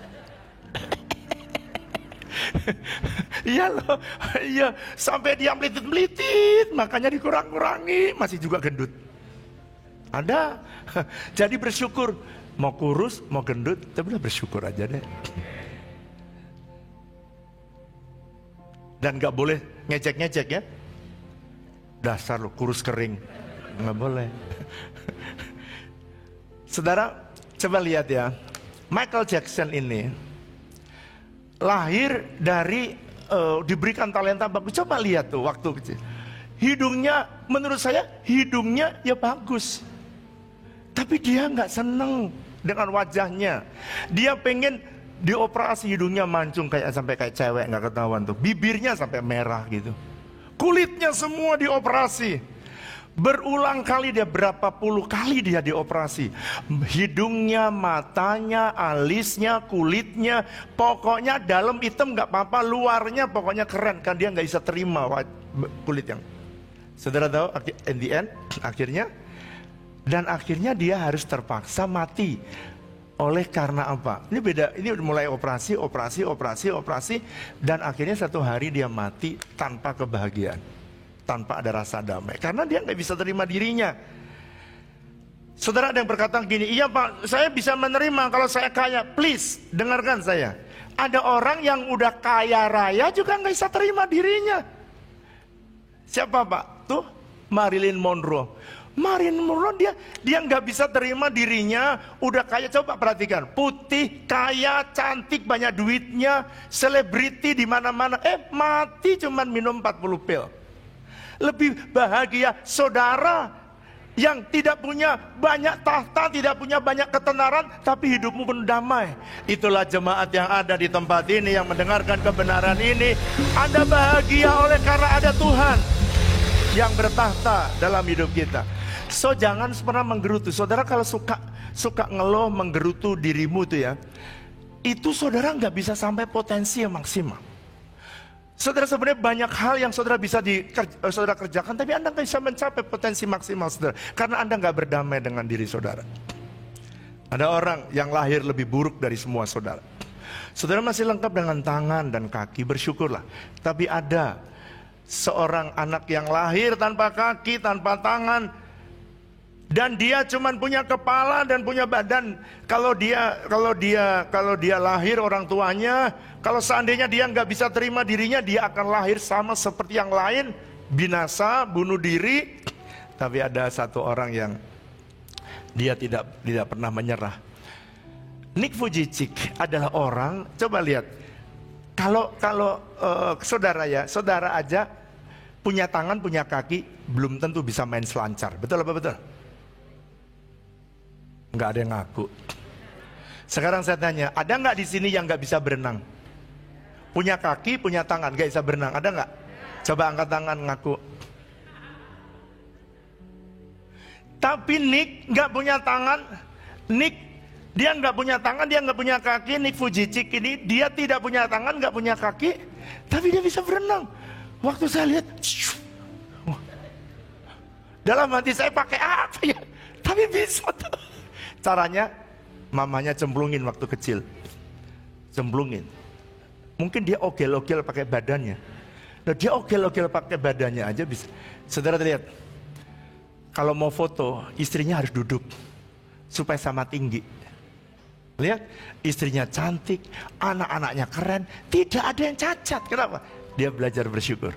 Iya loh, iya, sampai dia melitit-melitit, makanya dikurang-kurangi, masih juga gendut. Ada. Jadi bersyukur, mau kurus, mau gendut, tapi udah bersyukur aja deh. Dan gak boleh ngecek-ngecek ya. Dasar lo kurus kering, gak boleh. Saudara, coba lihat ya, Michael Jackson ini lahir dari diberikan talenta bagus. Coba lihat tuh waktu kecil. Hidungnya, menurut saya hidungnya ya bagus. Tapi dia nggak seneng dengan wajahnya. Dia pengen dioperasi hidungnya mancung sampai kayak cewek, nggak ketahuan tuh. Bibirnya sampai merah gitu. Kulitnya semua dioperasi. Berulang kali dia, berapa puluh kali dia dioperasi. Hidungnya, matanya, alisnya, kulitnya, pokoknya dalam hitam gak apa-apa, luarnya pokoknya keren. Kan dia gak bisa terima kulit yang. Saudara tahu, in the end, akhirnya dia harus terpaksa mati. Oleh karena apa? Ini beda, ini mulai operasi, dan akhirnya satu hari dia mati tanpa kebahagiaan. Tanpa ada rasa damai, karena dia nggak bisa terima dirinya. Saudara ada yang berkata gini, iya Pak, saya bisa menerima kalau saya kaya. Please, dengarkan saya. Ada orang yang udah kaya raya juga nggak bisa terima dirinya. Siapa Pak? Tuh, Marilyn Monroe. Marilyn Monroe dia nggak bisa terima dirinya, udah kaya. Coba perhatikan, putih, kaya, cantik, banyak duitnya, selebriti di mana-mana. Mati cuman minum 40 pil. Lebih bahagia saudara yang tidak punya banyak tahta, tidak punya banyak ketenaran, tapi hidupmu penuh damai. Itulah jemaat yang ada di tempat ini, yang mendengarkan kebenaran ini. Anda bahagia oleh karena ada Tuhan yang bertahta dalam hidup kita. So jangan pernah menggerutu. Saudara kalau suka ngeluh, menggerutu dirimu tuh ya, itu saudara nggak bisa sampai potensi yang maksimal. Saudara, sebenarnya banyak hal yang saudara bisa saudara kerjakan, tapi Anda nggak bisa mencapai potensi maksimal saudara, karena Anda nggak berdamai dengan diri saudara. Ada orang yang lahir lebih buruk dari semua saudara. Saudara masih lengkap dengan tangan dan kaki, bersyukurlah. Tapi ada seorang anak yang lahir tanpa kaki, tanpa tangan, dan dia cuma punya kepala dan punya badan. Kalau dia lahir, orang tuanya, kalau seandainya dia nggak bisa terima dirinya, dia akan lahir sama seperti yang lain, binasa, bunuh diri. Tapi ada satu orang yang dia tidak pernah menyerah. Nick Vujicic adalah orang, coba lihat, kalau saudara aja punya tangan, punya kaki, belum tentu bisa main selancar. Betul apa betul? Nggak ada yang ngaku. Sekarang saya tanya, ada nggak di sini yang nggak bisa berenang? Punya kaki, punya tangan, nggak bisa berenang, ada nggak? Coba angkat tangan, ngaku. Tapi Nick nggak punya tangan, dia nggak punya tangan, dia nggak punya kaki. Nick Vujicic ini dia tidak punya tangan, nggak punya kaki, tapi dia bisa berenang. Waktu saya lihat, dalam hati saya pakai apa ya? Tapi bisa. Caranya, mamanya cemplungin waktu kecil, cemplungin. Mungkin dia ogel-ogel pakai badannya. Nah, dia ogel-ogel pakai badannya aja bisa. Saudara lihat. Kalau mau foto, istrinya harus duduk supaya sama tinggi. Lihat, istrinya cantik, anak-anaknya keren, tidak ada yang cacat. Kenapa? Dia belajar bersyukur.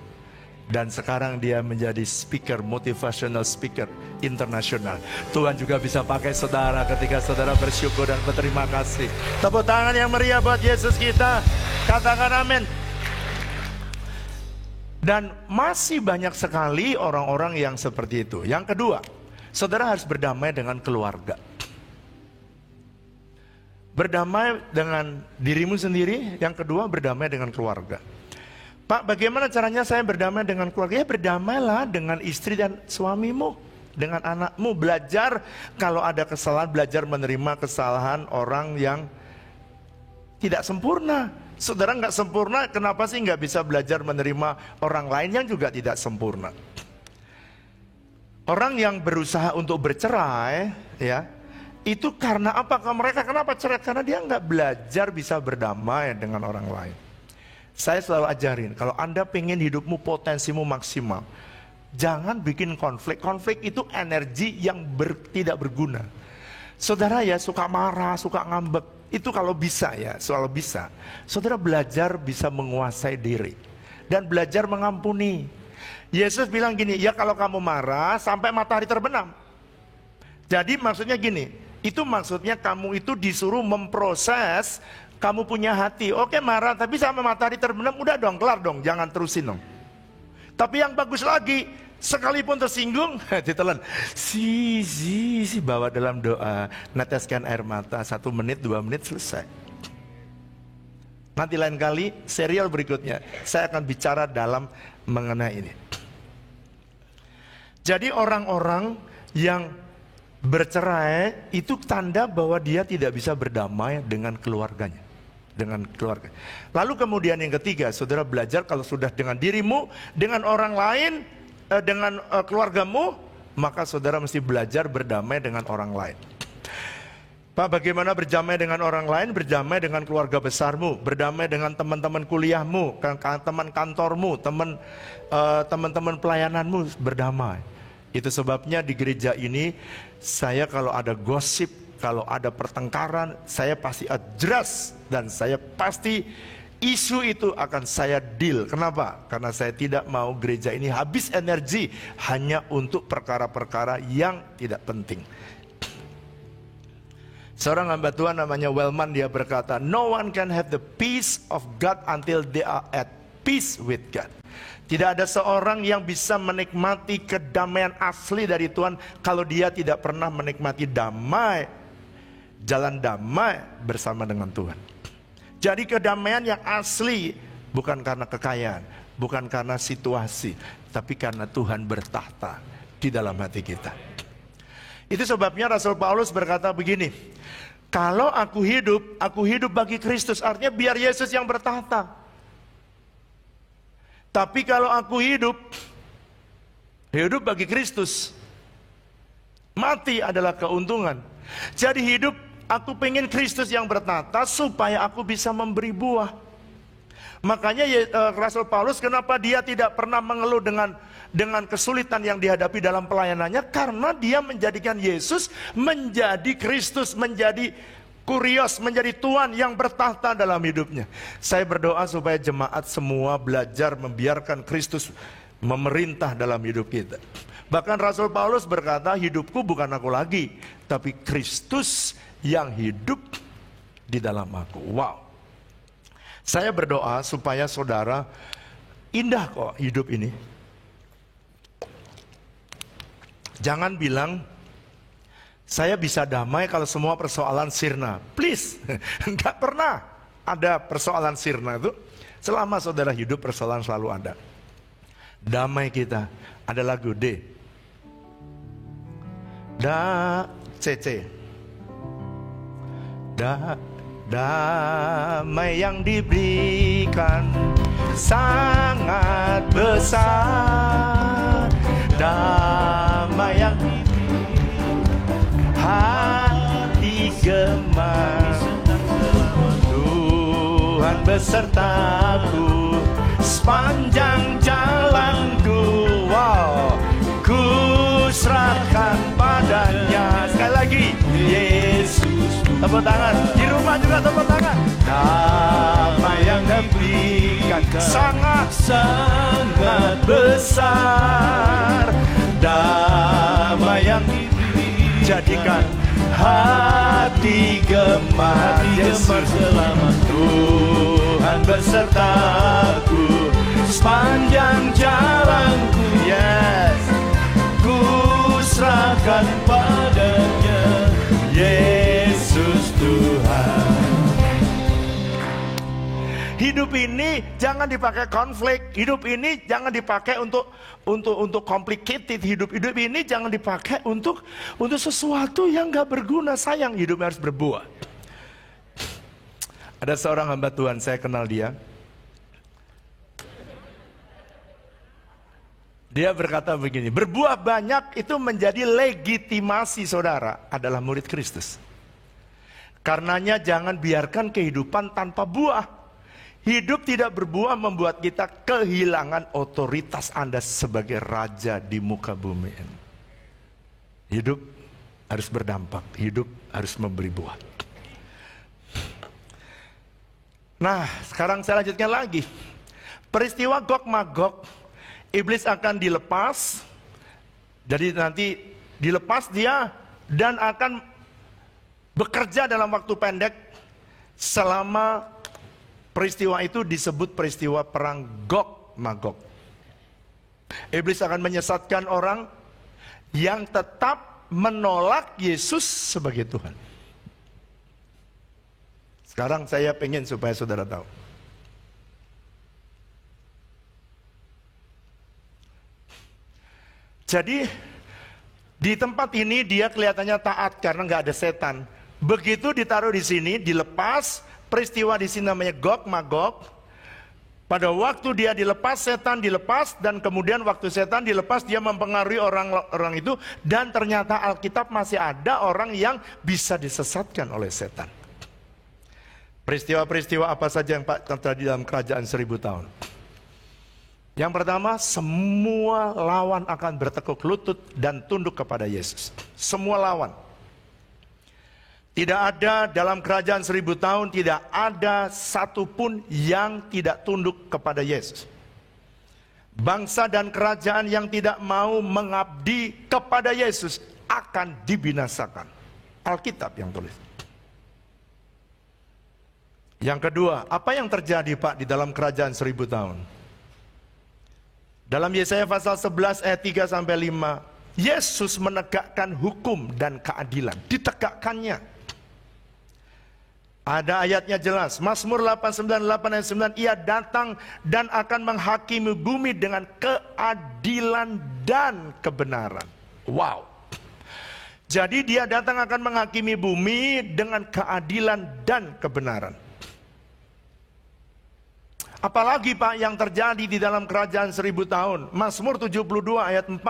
Dan sekarang dia menjadi speaker, motivational speaker internasional. Tuhan juga bisa pakai saudara ketika saudara bersyukur dan berterima kasih. Tepuk tangan yang meriah buat Yesus kita. Katakan amin. Dan masih banyak sekali orang-orang yang seperti itu. Yang kedua, saudara harus berdamai dengan keluarga. Berdamai dengan dirimu sendiri. Yang kedua, berdamai dengan keluarga. Pak, bagaimana caranya saya berdamai dengan keluarga? Ya, berdamailah dengan istri dan suamimu, dengan anakmu. Belajar kalau ada kesalahan, belajar menerima kesalahan orang yang tidak sempurna. Saudara nggak sempurna, kenapa sih nggak bisa belajar menerima orang lain yang juga tidak sempurna? Orang yang berusaha untuk bercerai, ya, itu karena apa? Mereka kenapa cerai? Karena dia nggak belajar bisa berdamai dengan orang lain. Saya selalu ajarin, kalau Anda pengen hidupmu potensimu maksimal, jangan bikin konflik. Konflik itu energi yang tidak berguna. Saudara ya suka marah, suka ngambek. Itu kalau bisa ya, selalu bisa. Saudara belajar bisa menguasai diri. Dan belajar mengampuni. Yesus bilang gini, ya kalau kamu marah sampai matahari terbenam. Jadi maksudnya gini, itu maksudnya kamu itu disuruh memproses, kamu punya hati. Oke marah, tapi sampai matahari terbenam, udah dong, kelar dong, jangan terusin dong. Tapi yang bagus lagi, sekalipun tersinggung, ditelan. Si bawa dalam doa, neteskan air mata, 1 menit, 2 menit, selesai. Nanti lain kali, serial berikutnya, saya akan bicara dalam mengenai ini. Jadi orang-orang yang bercerai, itu tanda bahwa dia tidak bisa berdamai dengan keluarganya. Dengan keluarga. Lalu kemudian yang ketiga, saudara belajar kalau sudah dengan dirimu, dengan orang lain, dengan keluargamu, maka saudara mesti belajar berdamai dengan orang lain. Pak, bagaimana berdamai dengan orang lain? Berdamai dengan keluarga besarmu, berdamai dengan teman-teman kuliahmu, teman kantormu, teman-teman pelayananmu, berdamai. Itu sebabnya di gereja ini, saya kalau ada gosip, kalau ada pertengkaran, saya pasti address, dan saya pasti isu itu akan saya deal. Kenapa? Karena saya tidak mau gereja ini habis energi hanya untuk perkara-perkara yang tidak penting. Seorang hamba Tuhan namanya Wellman, dia berkata, no one can have the peace of God until they are at peace with God. Tidak ada seorang yang bisa menikmati kedamaian asli dari Tuhan kalau dia tidak pernah menikmati damai, jalan damai bersama dengan Tuhan. Jadi kedamaian yang asli bukan karena kekayaan, bukan karena situasi, tapi karena Tuhan bertahta di dalam hati kita. Itu sebabnya Rasul Paulus berkata begini, kalau aku hidup bagi Kristus, artinya biar Yesus yang bertahta. Tapi kalau aku hidup bagi Kristus, mati adalah keuntungan. Jadi hidup, aku pengen Kristus yang bertahta supaya aku bisa memberi buah. Makanya Rasul Paulus kenapa dia tidak pernah mengeluh dengan kesulitan yang dihadapi dalam pelayanannya, karena dia menjadikan Yesus menjadi Kristus, menjadi Kurios, menjadi Tuhan yang bertahta dalam hidupnya. Saya berdoa supaya jemaat semua belajar membiarkan Kristus memerintah dalam hidup kita. Bahkan Rasul Paulus berkata, hidupku bukan aku lagi, tapi Kristus yang hidup di dalam aku. Wow. Saya berdoa supaya saudara, indah kok hidup ini. Jangan bilang, saya bisa damai kalau semua persoalan sirna. Please, enggak pernah ada persoalan sirna itu. Selama saudara hidup, persoalan selalu ada. Damai kita, ada lagu D. C. Damai yang diberikan sangat besar. Damai yang hati gemar, Tuhan besertaku sepanjang jalanku. Wow, ku serahkan padanya. Sekali lagi, Yesus. Tepuk tangan, di rumah juga tepuk tangan. Damai yang diberikan sangat besar. Damai yang jadikan hati gemar. Yesus selamat, Tuhan besertaku sepanjang jalanku. Yes, ku serahkan padanya, Yesus Tuhan. Hidup ini jangan dipakai konflik. Hidup ini jangan dipakai untuk complicated. Hidup ini jangan dipakai untuk sesuatu yang gak berguna. Sayang, hidup harus berbuah. Ada seorang hamba Tuhan, saya kenal dia. Dia berkata begini, berbuah banyak itu menjadi legitimasi saudara adalah murid Kristus. Karenanya jangan biarkan kehidupan tanpa buah. Hidup tidak berbuah membuat kita kehilangan otoritas Anda sebagai raja di muka bumi ini. Hidup harus berdampak, hidup harus memberi buah. Nah, sekarang saya lanjutkan lagi. Peristiwa Gog Magog, iblis akan dilepas. Jadi nanti dilepas dia dan akan bekerja dalam waktu pendek. Selama peristiwa itu disebut peristiwa perang Gog Magog. Iblis akan menyesatkan orang yang tetap menolak Yesus sebagai Tuhan. Sekarang saya pengen supaya saudara tahu. Jadi di tempat ini dia kelihatannya taat karena nggak ada setan. Begitu ditaruh di sini, dilepas, peristiwa di sini namanya Gog Magog. Pada waktu dia dilepas, setan dilepas, dan kemudian waktu setan dilepas dia mempengaruhi orang itu, dan ternyata Alkitab masih ada orang yang bisa disesatkan oleh setan. Peristiwa-peristiwa apa saja yang terjadi dalam kerajaan 1000 tahun? Yang pertama, semua lawan akan bertekuk lutut dan tunduk kepada Yesus. Semua lawan. Tidak ada dalam kerajaan 1000 tahun, tidak ada satupun yang tidak tunduk kepada Yesus. Bangsa dan kerajaan yang tidak mau mengabdi kepada Yesus akan dibinasakan. Alkitab yang tulis. Yang kedua, apa yang terjadi Pak di dalam kerajaan 1000 tahun? Dalam Yesaya pasal 11 ayat 3-5, Yesus menegakkan hukum dan keadilan. Ditegakkannya. Ada ayatnya jelas, Mazmur 898 ayat 9, ia datang dan akan menghakimi bumi dengan keadilan dan kebenaran. Wow. Jadi dia datang akan menghakimi bumi dengan keadilan dan kebenaran. Apalagi Pak yang terjadi di dalam kerajaan 1000 tahun? Mazmur 72 ayat 4.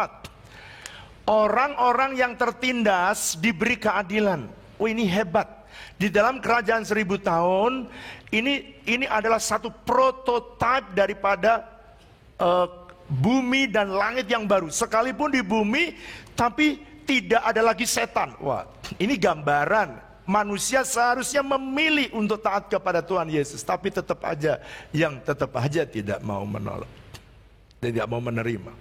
Orang-orang yang tertindas diberi keadilan. Oh, ini hebat. Di dalam kerajaan 1000 tahun, ini adalah satu prototipe daripada bumi dan langit yang baru. Sekalipun di bumi, tapi tidak ada lagi setan. Wah, ini gambaran. Manusia seharusnya memilih untuk taat kepada Tuhan Yesus, tapi tetap aja tidak mau menolong. Dia tidak mau menerima.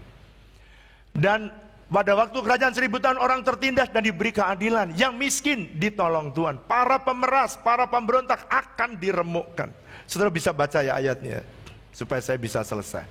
Dan pada waktu kerajaan 1000 tahun orang tertindas dan diberi keadilan. Yang miskin ditolong Tuhan. Para pemeras, para pemberontak akan diremukkan. Saudara bisa baca ya ayatnya, supaya saya bisa selesai.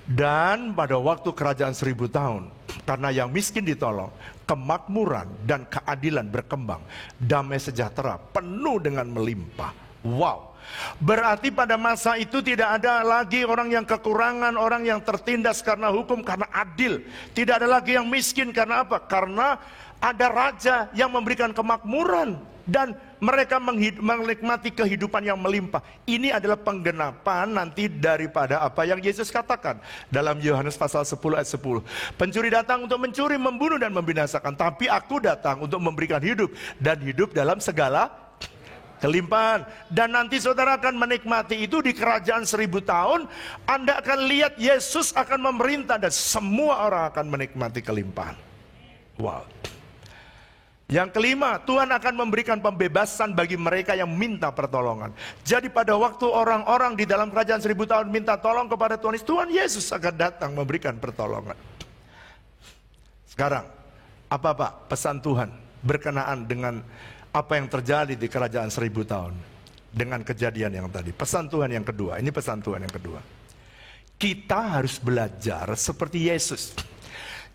Dan pada waktu kerajaan 1000 tahun, karena yang miskin ditolong, kemakmuran dan keadilan berkembang. Damai sejahtera penuh dengan melimpah. Wow. Berarti pada masa itu tidak ada lagi orang yang kekurangan, orang yang tertindas karena hukum, karena adil. Tidak ada lagi yang miskin karena apa? Karena ada raja yang memberikan kemakmuran dan mereka menikmati kehidupan yang melimpah. Ini adalah penggenapan nanti daripada apa yang Yesus katakan dalam Yohanes pasal 10 ayat 10. Pencuri datang untuk mencuri, membunuh dan membinasakan, tapi aku datang untuk memberikan hidup dan hidup dalam segala kelimpahan. Dan nanti saudara akan menikmati itu di kerajaan 1000 tahun. Anda akan lihat Yesus akan memerintah dan semua orang akan menikmati kelimpahan. Wow. Yang kelima, Tuhan akan memberikan pembebasan bagi mereka yang minta pertolongan. Jadi pada waktu orang-orang di dalam kerajaan 1000 tahun minta tolong kepada Tuhan, Tuhan Yesus akan datang memberikan pertolongan. Sekarang, apa Pak pesan Tuhan berkenaan dengan apa yang terjadi di kerajaan 1000 tahun dengan kejadian yang tadi? Pesan Tuhan yang kedua, ini pesan Tuhan yang kedua. Kita harus belajar seperti Yesus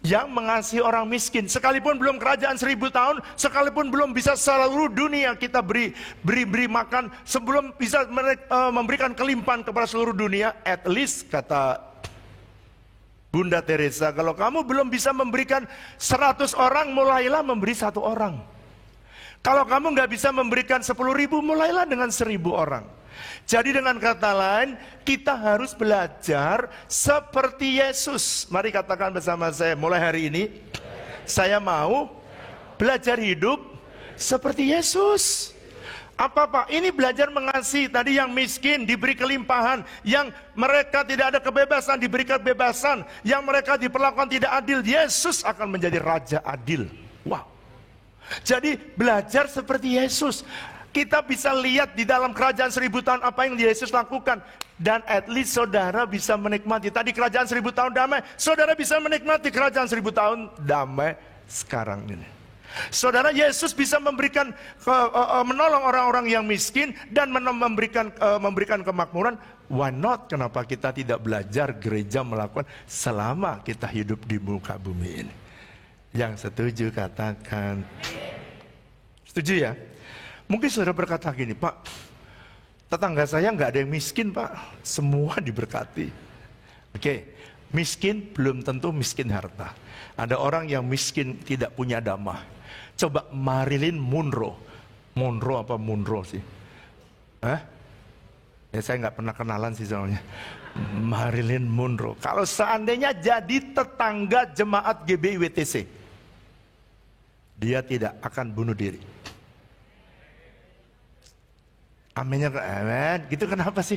yang mengasihi orang miskin. Sekalipun belum kerajaan 1000 tahun, sekalipun belum bisa seluruh dunia kita beri makan, sebelum bisa memberikan kelimpahan kepada seluruh dunia, at least kata Bunda Teresa, kalau kamu belum bisa memberikan 100 orang, mulailah memberi 1 orang. Kalau kamu nggak bisa memberikan 10.000, mulailah dengan 1000 orang. Jadi dengan kata lain, kita harus belajar seperti Yesus. Mari katakan bersama saya, mulai hari ini saya mau belajar hidup seperti Yesus. Apa Pak? Ini belajar mengasihi. Tadi yang miskin diberi kelimpahan, yang mereka tidak ada kebebasan diberi kebebasan, yang mereka diperlakukan tidak adil, Yesus akan menjadi raja adil. Wow. Jadi belajar seperti Yesus. Kita bisa lihat di dalam kerajaan 1000 tahun apa yang Yesus lakukan. Dan at least saudara bisa menikmati. Tadi kerajaan 1000 tahun damai, saudara bisa menikmati kerajaan 1000 tahun damai sekarang ini. Saudara, Yesus bisa memberikan menolong orang-orang yang miskin dan memberikan kemakmuran. Why not? Kenapa kita tidak belajar gereja melakukan selama kita hidup di muka bumi ini? Yang setuju katakan setuju ya. Mungkin saudara berkata gini, Pak, tetangga saya nggak ada yang miskin Pak, semua diberkati. Oke, miskin belum tentu miskin harta. Ada orang yang miskin tidak punya damai. Coba Marilyn Monroe. Monroe apa Monroe sih? Hah? Ya saya nggak pernah kenalan sih soalnya. Marilyn Monroe. Kalau seandainya jadi tetangga jemaat GBIWTC, dia tidak akan bunuh diri. Amennya amen, gitu kenapa sih?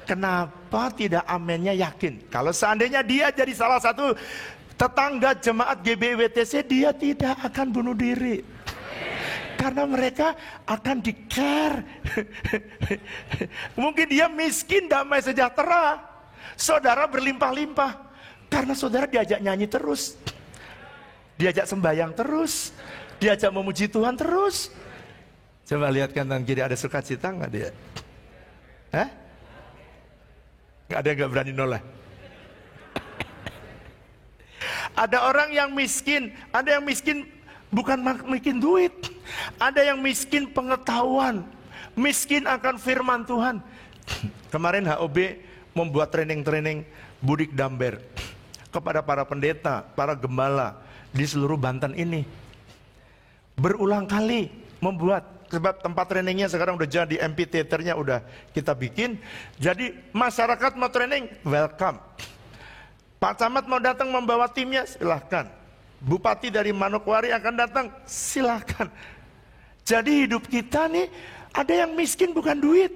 Kenapa tidak amennya yakin? Kalau seandainya dia jadi salah satu tetangga jemaat GBIWTC, dia tidak akan bunuh diri. Karena mereka akan di-care. Mungkin dia miskin damai sejahtera, saudara berlimpah-limpah. Karena saudara diajak nyanyi terus, diajak sembahyang terus, diajak memuji Tuhan terus. Coba lihat kanan kiri, ada sukacita nggak dia? Hah? Nggak ada, nggak berani noleh. Ada orang yang miskin, ada yang miskin bukan miskin duit, ada yang miskin pengetahuan, miskin akan firman Tuhan. Kemarin HOB membuat training Budik Damber kepada para pendeta, para gembala di seluruh Banten ini. Berulang kali membuat. Sebab tempat trainingnya sekarang udah jadi, MP Theaternya udah kita bikin. Jadi masyarakat mau training, welcome. Pak Camat mau datang membawa timnya, silahkan. Bupati dari Manokwari akan datang, silahkan. Jadi hidup kita nih, ada yang miskin bukan duit,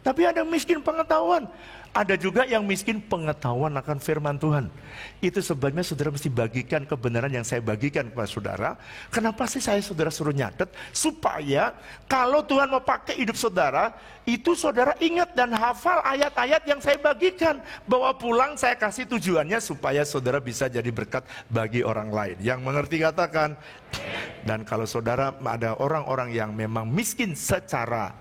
tapi ada yang miskin pengetahuan. Ada juga yang miskin pengetahuan akan firman Tuhan. Itu sebabnya saudara mesti bagikan kebenaran yang saya bagikan kepada saudara. Kenapa sih saya saudara suruh nyatet? Supaya kalau Tuhan mau pakai hidup saudara, itu saudara ingat dan hafal ayat-ayat yang saya bagikan. Bawa pulang saya kasih tujuannya supaya saudara bisa jadi berkat bagi orang lain. Yang mengerti katakan. Dan kalau saudara ada orang-orang yang memang miskin secara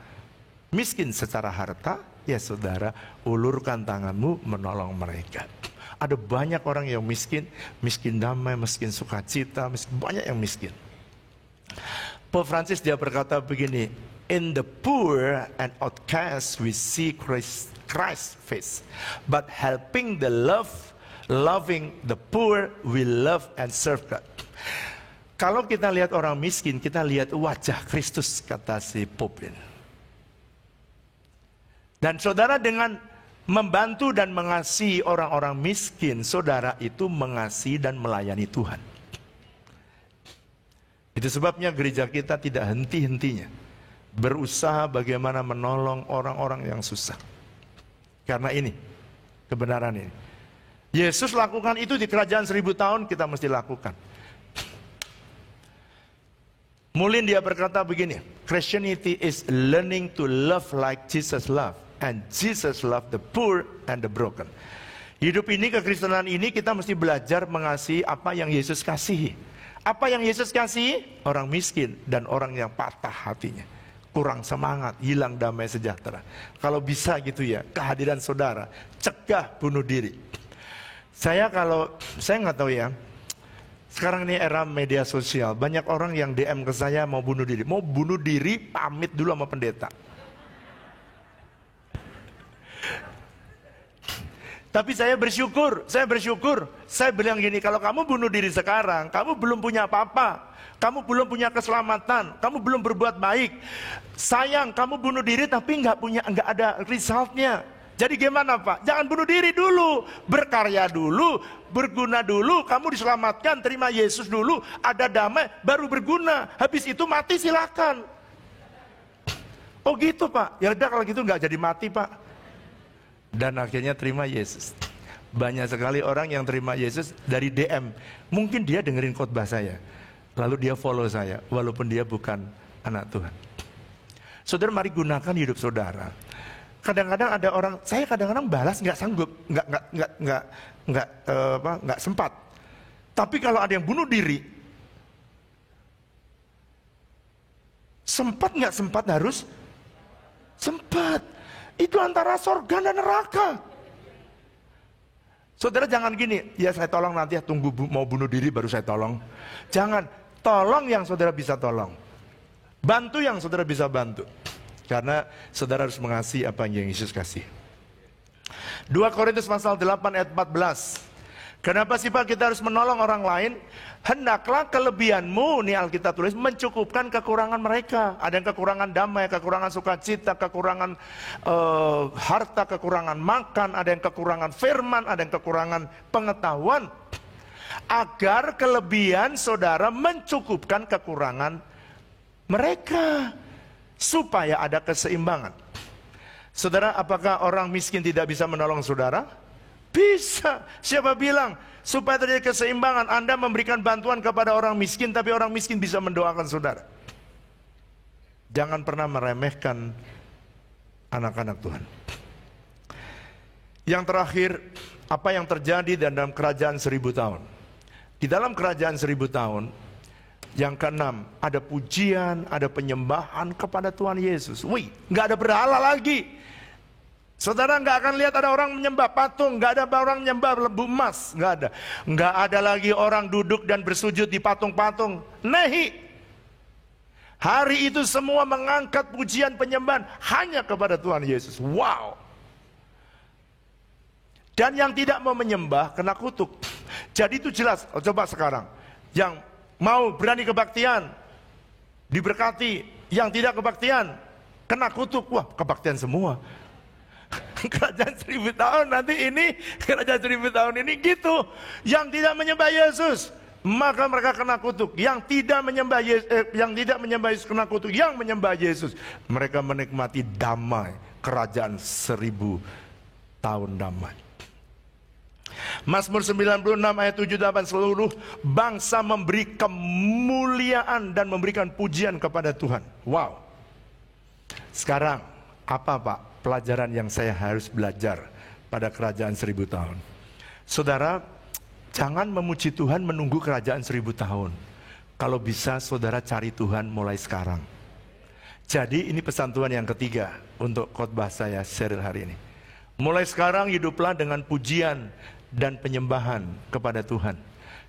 harta, ya saudara, ulurkan tanganmu menolong mereka. Ada banyak orang yang miskin damai, miskin sukacita, banyak yang miskin. Pope Francis dia berkata begini, in the poor and outcast we see Christ's face, but helping the loving the poor we love and serve God. Kalau kita lihat orang miskin, kita lihat wajah Kristus, kata si Pope ini. Dan saudara dengan membantu dan mengasihi orang-orang miskin, saudara itu mengasihi dan melayani Tuhan. Itu sebabnya gereja kita tidak henti-hentinya berusaha bagaimana menolong orang-orang yang susah. Karena ini, kebenaran ini. Yesus lakukan itu di kerajaan 1000 tahun, kita mesti lakukan. Mulin dia berkata begini, Christianity is learning to love like Jesus loved. And Jesus loved the poor and the broken. Hidup ini, kekristenan ini, kita mesti belajar mengasihi apa yang Yesus kasihi. Apa yang Yesus kasihi? Orang miskin dan orang yang patah hatinya, kurang semangat, hilang damai sejahtera. Kalau bisa gitu ya, kehadiran saudara, cegah bunuh diri. Saya nggak tahu ya, sekarang ini era media sosial, banyak orang yang DM ke saya mau bunuh diri. Mau bunuh diri, pamit dulu sama pendeta. Tapi saya bersyukur, saya bilang gini, kalau kamu bunuh diri sekarang, kamu belum punya apa-apa, kamu belum punya keselamatan, kamu belum berbuat baik. Sayang, kamu bunuh diri tapi nggak ada resultnya. Jadi gimana Pak? Jangan bunuh diri dulu, berkarya dulu, berguna dulu, kamu diselamatkan, terima Yesus dulu, ada damai, baru berguna. Habis itu mati silakan. Oh gitu Pak, ya udah kalau gitu nggak jadi mati Pak. Dan akhirnya terima Yesus. Banyak sekali orang yang terima Yesus dari DM. Mungkin dia dengerin khotbah saya, lalu dia follow saya, walaupun dia bukan anak Tuhan. Saudara, mari gunakan hidup saudara. Kadang-kadang ada orang, saya kadang-kadang balas nggak sanggup, nggak sempat. Tapi kalau ada yang bunuh diri, sempat nggak sempat harus sempat. Itu antara sorga dan neraka. Saudara jangan gini, ya saya tolong nanti ya, tunggu mau bunuh diri baru saya tolong. Jangan, tolong yang saudara bisa tolong. Bantu yang saudara bisa bantu. Karena saudara harus mengasihi apa yang Yesus kasih. 2 Korintus pasal 8 ayat 14. Kenapa sih Pak kita harus menolong orang lain? Hendaklah kelebihanmu, nih Alkitab tulis, mencukupkan kekurangan mereka. Ada yang kekurangan damai, kekurangan sukacita, kekurangan harta, kekurangan makan, ada yang kekurangan firman, ada yang kekurangan pengetahuan. Agar kelebihan saudara mencukupkan kekurangan mereka. Supaya ada keseimbangan. Saudara, apakah orang miskin tidak bisa menolong saudara? Bisa. Siapa bilang? Supaya terjadi keseimbangan, Anda memberikan bantuan kepada orang miskin, tapi orang miskin bisa mendoakan saudara. Jangan pernah meremehkan anak-anak Tuhan. Yang terakhir, apa yang terjadi dalam kerajaan 1000 tahun? Di dalam kerajaan 1000 tahun, yang keenam, ada pujian, ada penyembahan kepada Tuhan Yesus. Wih, nggak ada berhala lagi. Saudara nggak akan lihat ada orang menyembah patung, nggak ada orang menyembah lembu emas, nggak ada. Nggak ada lagi orang duduk dan bersujud di patung-patung. Nehi. Hari itu semua mengangkat pujian penyembahan hanya kepada Tuhan Yesus. Wow. Dan yang tidak mau menyembah kena kutuk. Jadi itu jelas. Coba sekarang, yang mau berani kebaktian diberkati, yang tidak kebaktian kena kutuk. Wah, kebaktian semua. Kerajaan 1000 tahun nanti ini, kerajaan 1000 tahun ini gitu. Yang tidak menyembah Yesus, maka mereka kena kutuk. Yang tidak menyembah Yesus kena kutuk. Yang menyembah Yesus, mereka menikmati damai kerajaan 1000 tahun damai. Mazmur 96 ayat 7-8, seluruh bangsa memberi kemuliaan dan memberikan pujian kepada Tuhan. Wow. Sekarang, apa Pak pelajaran yang saya harus belajar pada kerajaan 1000 tahun? Saudara, jangan memuji Tuhan menunggu kerajaan 1000 tahun. Kalau bisa saudara cari Tuhan mulai sekarang. Jadi ini pesan Tuhan yang ketiga untuk khotbah saya Sheryl hari ini. Mulai sekarang hiduplah dengan pujian dan penyembahan kepada Tuhan,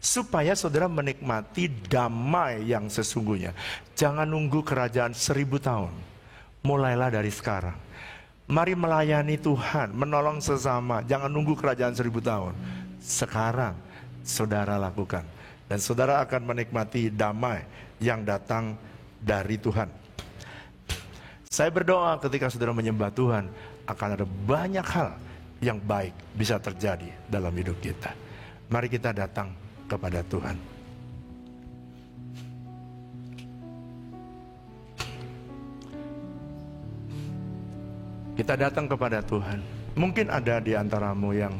supaya saudara menikmati damai yang sesungguhnya. Jangan nunggu kerajaan 1000 tahun. Mulailah dari sekarang. Mari melayani Tuhan, menolong sesama. Jangan nunggu kerajaan 1000 tahun. Sekarang saudara lakukan, dan saudara akan menikmati damai yang datang dari Tuhan. Saya berdoa ketika saudara menyembah Tuhan, akan ada banyak hal yang baik bisa terjadi dalam hidup kita. Mari kita datang kepada Tuhan. Kita datang kepada Tuhan. Mungkin ada di antaramu yang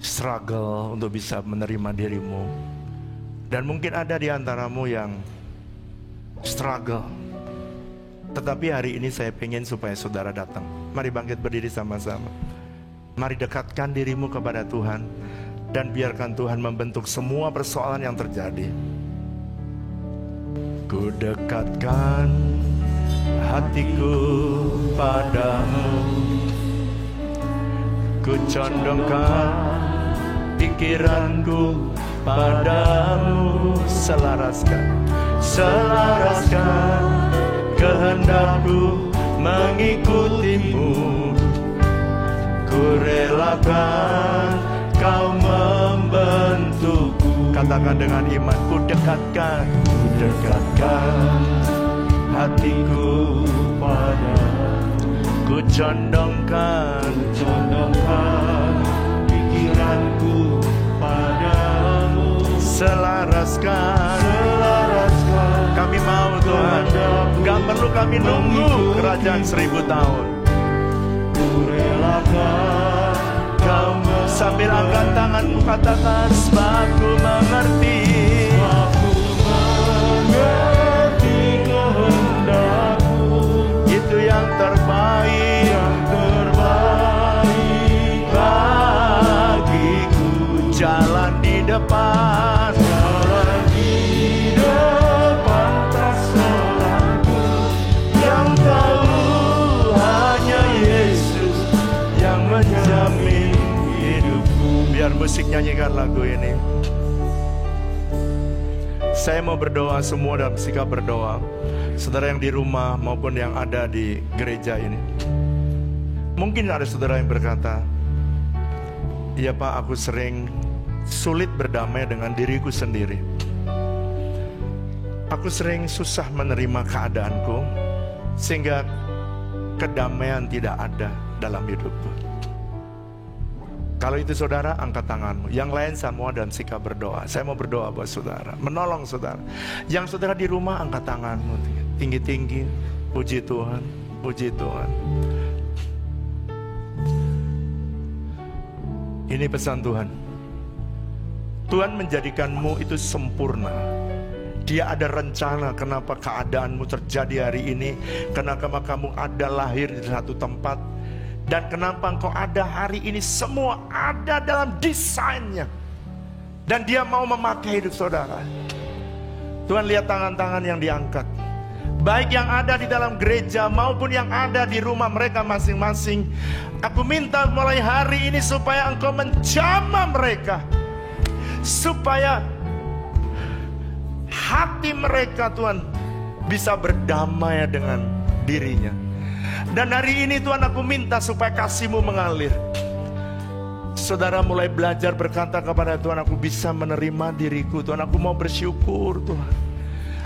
struggle untuk bisa menerima dirimu. Dan mungkin ada di antaramu yang struggle. Tetapi hari ini saya pengen supaya saudara datang. Mari bangkit berdiri sama-sama. Mari dekatkan dirimu kepada Tuhan, dan biarkan Tuhan membentuk semua persoalan yang terjadi. Ku dekatkan hatiku padamu, ku condongkan pikiranku padamu. Selaraskan kehendakku mengikutimu. Ku relakan kau membentukku. Katakan dengan iman, ku dekatkan hatiku padamu, ku condongkan pikiranku padamu. Selaraskan kami mau Tuhan, gak perlu kami nunggu kerajaan 1000 tahun. Ku relakan kau sambil angkat tanganmu, katakan, sebab ku mengerti kehendakmu, itu yang terbaik bagiku. Jalan di depan tak seorangku, yang tahu hanya Yesus yang menjamin hidupku. Biar musik nyanyikan lagu ini. Saya mau berdoa semua dalam sikap berdoa. Saudara yang di rumah maupun yang ada di gereja ini. Mungkin ada saudara yang berkata, "Iya Pak, aku sering sulit berdamai dengan diriku sendiri. Aku sering susah menerima keadaanku, sehingga kedamaian tidak ada dalam hidupku." Kalau itu saudara, angkat tanganmu. Yang lain semua dalam sikap berdoa. Saya mau berdoa buat saudara, menolong saudara. Yang saudara di rumah, angkat tanganmu tinggi-tinggi. Puji Tuhan, puji Tuhan. Ini pesan Tuhan. Tuhan menjadikanmu itu sempurna. Dia ada rencana kenapa keadaanmu terjadi hari ini, kenapa kamu ada lahir di satu tempat, dan kenapa engkau ada hari ini. Semua ada dalam desainnya, dan Dia mau memakai hidup saudara. Tuhan, lihat tangan-tangan yang diangkat, baik yang ada di dalam gereja maupun yang ada di rumah mereka masing-masing. Aku minta mulai hari ini supaya Engkau menjamah mereka, supaya hati mereka Tuhan bisa berdamai dengan dirinya. Dan hari ini Tuhan, aku minta supaya kasih-Mu mengalir. Saudara mulai belajar berkata kepada Tuhan, aku bisa menerima diriku Tuhan, aku mau bersyukur Tuhan.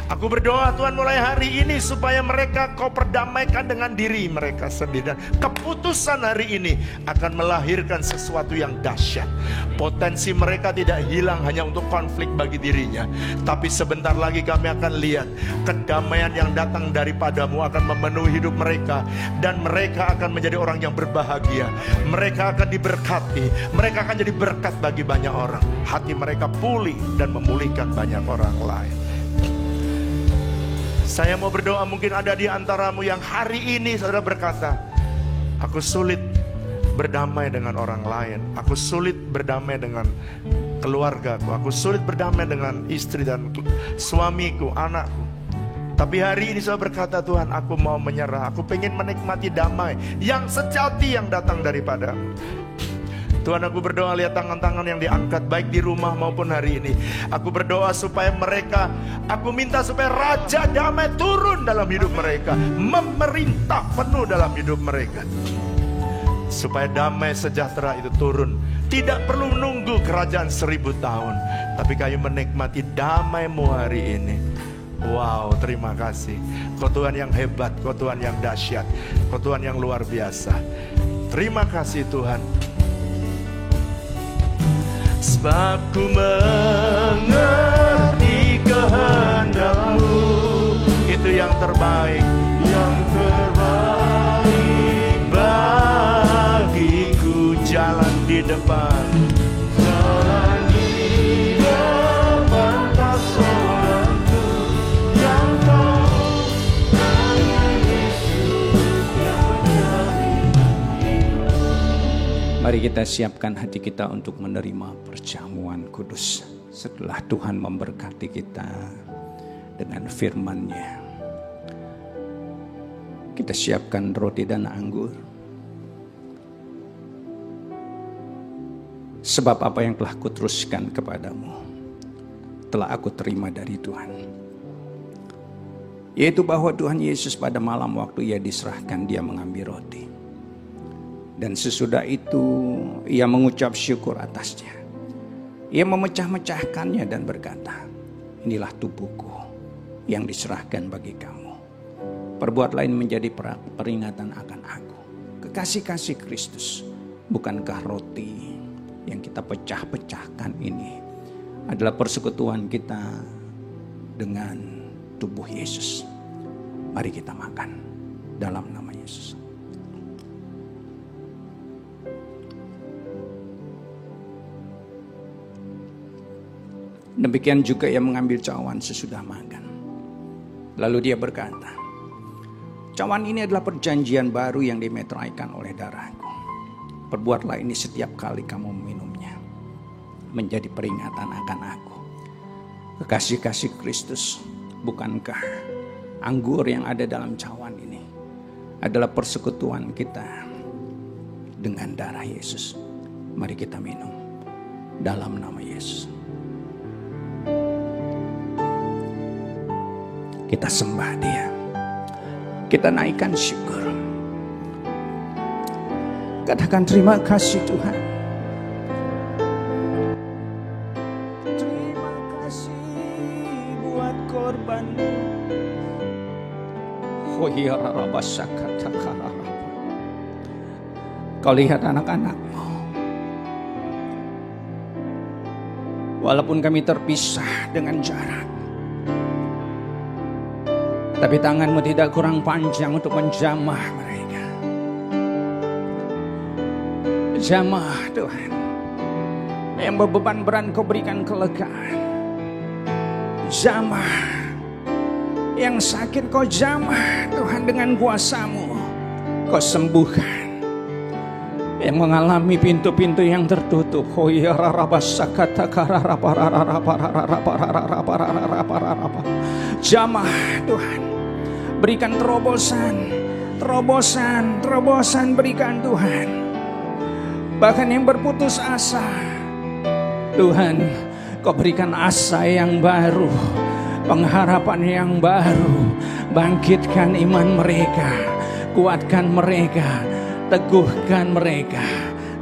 Aku berdoa Tuhan mulai hari ini supaya mereka Kau perdamaikan dengan diri mereka sendiri. Dan keputusan hari ini akan melahirkan sesuatu yang dahsyat. Potensi mereka tidak hilang hanya untuk konflik bagi dirinya, tapi sebentar lagi kami akan lihat kedamaian yang datang daripadamu akan memenuhi hidup mereka. Dan mereka akan menjadi orang yang berbahagia. Mereka akan diberkati. Mereka akan jadi berkat bagi banyak orang. Hati mereka pulih dan memulihkan banyak orang lain. Saya mau berdoa, mungkin ada di antaramu yang hari ini saudara berkata, aku sulit berdamai dengan orang lain. Aku sulit berdamai dengan keluargaku. Aku sulit berdamai dengan istri dan suamiku, anakku. Tapi hari ini saya berkata, Tuhan, aku mau menyerah. Aku pengen menikmati damai yang sejati yang datang daripadamu. Tuhan, aku berdoa lihat tangan-tangan yang diangkat baik di rumah maupun hari ini. Aku berdoa supaya mereka, aku minta supaya Raja Damai turun dalam hidup mereka, memerintah penuh dalam hidup mereka. Supaya damai sejahtera itu turun. Tidak perlu menunggu kerajaan 1000 tahun, tapi kami menikmati damai-Mu hari ini. Wow, terima kasih. Kau Tuhan yang hebat, Kau Tuhan yang dahsyat, Kau Tuhan yang luar biasa. Terima kasih Tuhan. Sebab ku mengerti kehendak-Mu, itu yang terbaik, yang terbaik bagiku. Jalan di depan, jalan di depan tak seorangku yang tahu hanya Yesus yang menjadi. Mari kita siapkan hati kita untuk menerima perjamuan kudus. Setelah Tuhan memberkati kita dengan firman-Nya, kita siapkan roti dan anggur. Sebab apa yang telah kuteruskan kepadamu telah aku terima dari Tuhan, yaitu bahwa Tuhan Yesus pada malam waktu Ia diserahkan, Dia mengambil roti. Dan sesudah itu Ia mengucap syukur atasnya. Ia memecah-mecahkannya dan berkata, inilah tubuhku yang diserahkan bagi kamu. Perbuatlah ini menjadi peringatan akan aku. Kekasih-kasih Kristus, bukankah roti yang kita pecah-pecahkan ini adalah persekutuan kita dengan tubuh Yesus? Mari kita makan dalam nama Yesus. Demikian juga Ia mengambil cawan sesudah makan. Lalu Dia berkata, cawan ini adalah perjanjian baru yang dimeteraikan oleh darahku. Perbuatlah ini setiap kali kamu meminumnya, menjadi peringatan akan aku. Kekasih-kasih Kristus, bukankah anggur yang ada dalam cawan ini adalah persekutuan kita dengan darah Yesus? Mari kita minum dalam nama Yesus. Kita sembah Dia, kita naikkan syukur. Katakan terima kasih Tuhan. Terima kasih buat korban-Mu. Kau lihat anak-anak-Mu. Walaupun kami terpisah dengan jarak, tapi tangan-Mu tidak kurang panjang untuk menjamah mereka. Jamah Tuhan, yang berbeban berat Kau berikan kelegaan. Jamah yang sakit Kau jamah Tuhan, dengan kuasa-Mu Kau sembuhkan. Yang mengalami pintu-pintu yang tertutup, jamah Tuhan, berikan terobosan berikan Tuhan. Bahkan yang berputus asa, Tuhan, Kau berikan asa yang baru, pengharapan yang baru. Bangkitkan iman mereka, kuatkan mereka, teguhkan mereka.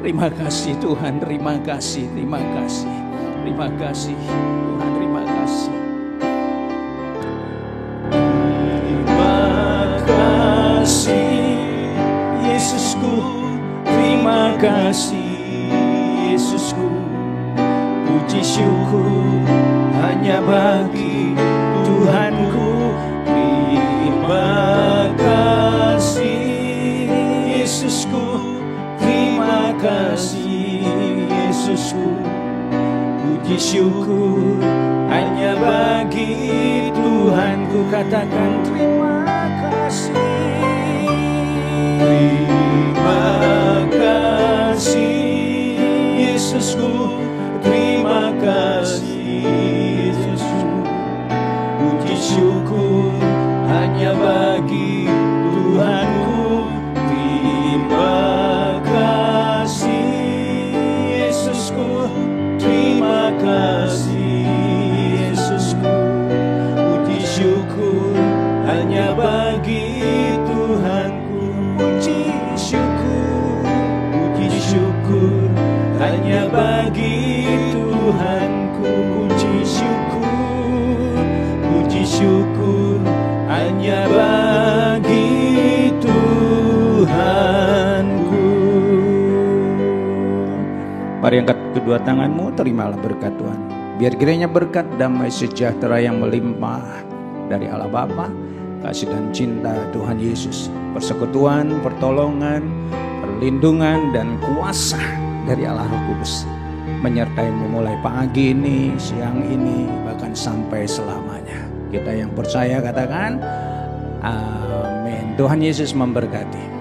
Terima kasih Tuhan, terima kasih Tuhan, terima kasih. Yesusku, terima kasih Yesusku. Puji syukur hanya bagi Tuhanku. Terima kasih Yesusku, terima kasih Yesusku. Puji syukur hanya bagi Tuhanku. Katakan terima kasih. Terima kasih Yesusku, terima kasih Yesusku. Puji syukur hanya bagi Tuhanku. Terima kasih Yesusku, terima kasih Yesusku. Puji syukur hanya bagi Tuhanku. Puji syukur hanya bagi Tuhanku. Puji syukur hanya bagi Tuhanku. Mari angkat kedua tanganmu, terimalah berkat Tuhan. Biar kiranya berkat damai sejahtera yang melimpah dari Allah Bapa, kasih dan cinta Tuhan Yesus, persekutuan, pertolongan, perlindungan dan kuasa dari Allah Roh Kudus menyertaimu mulai pagi ini, siang ini, bahkan sampai selamanya. Kita yang percaya katakan amin. Tuhan Yesus memberkati.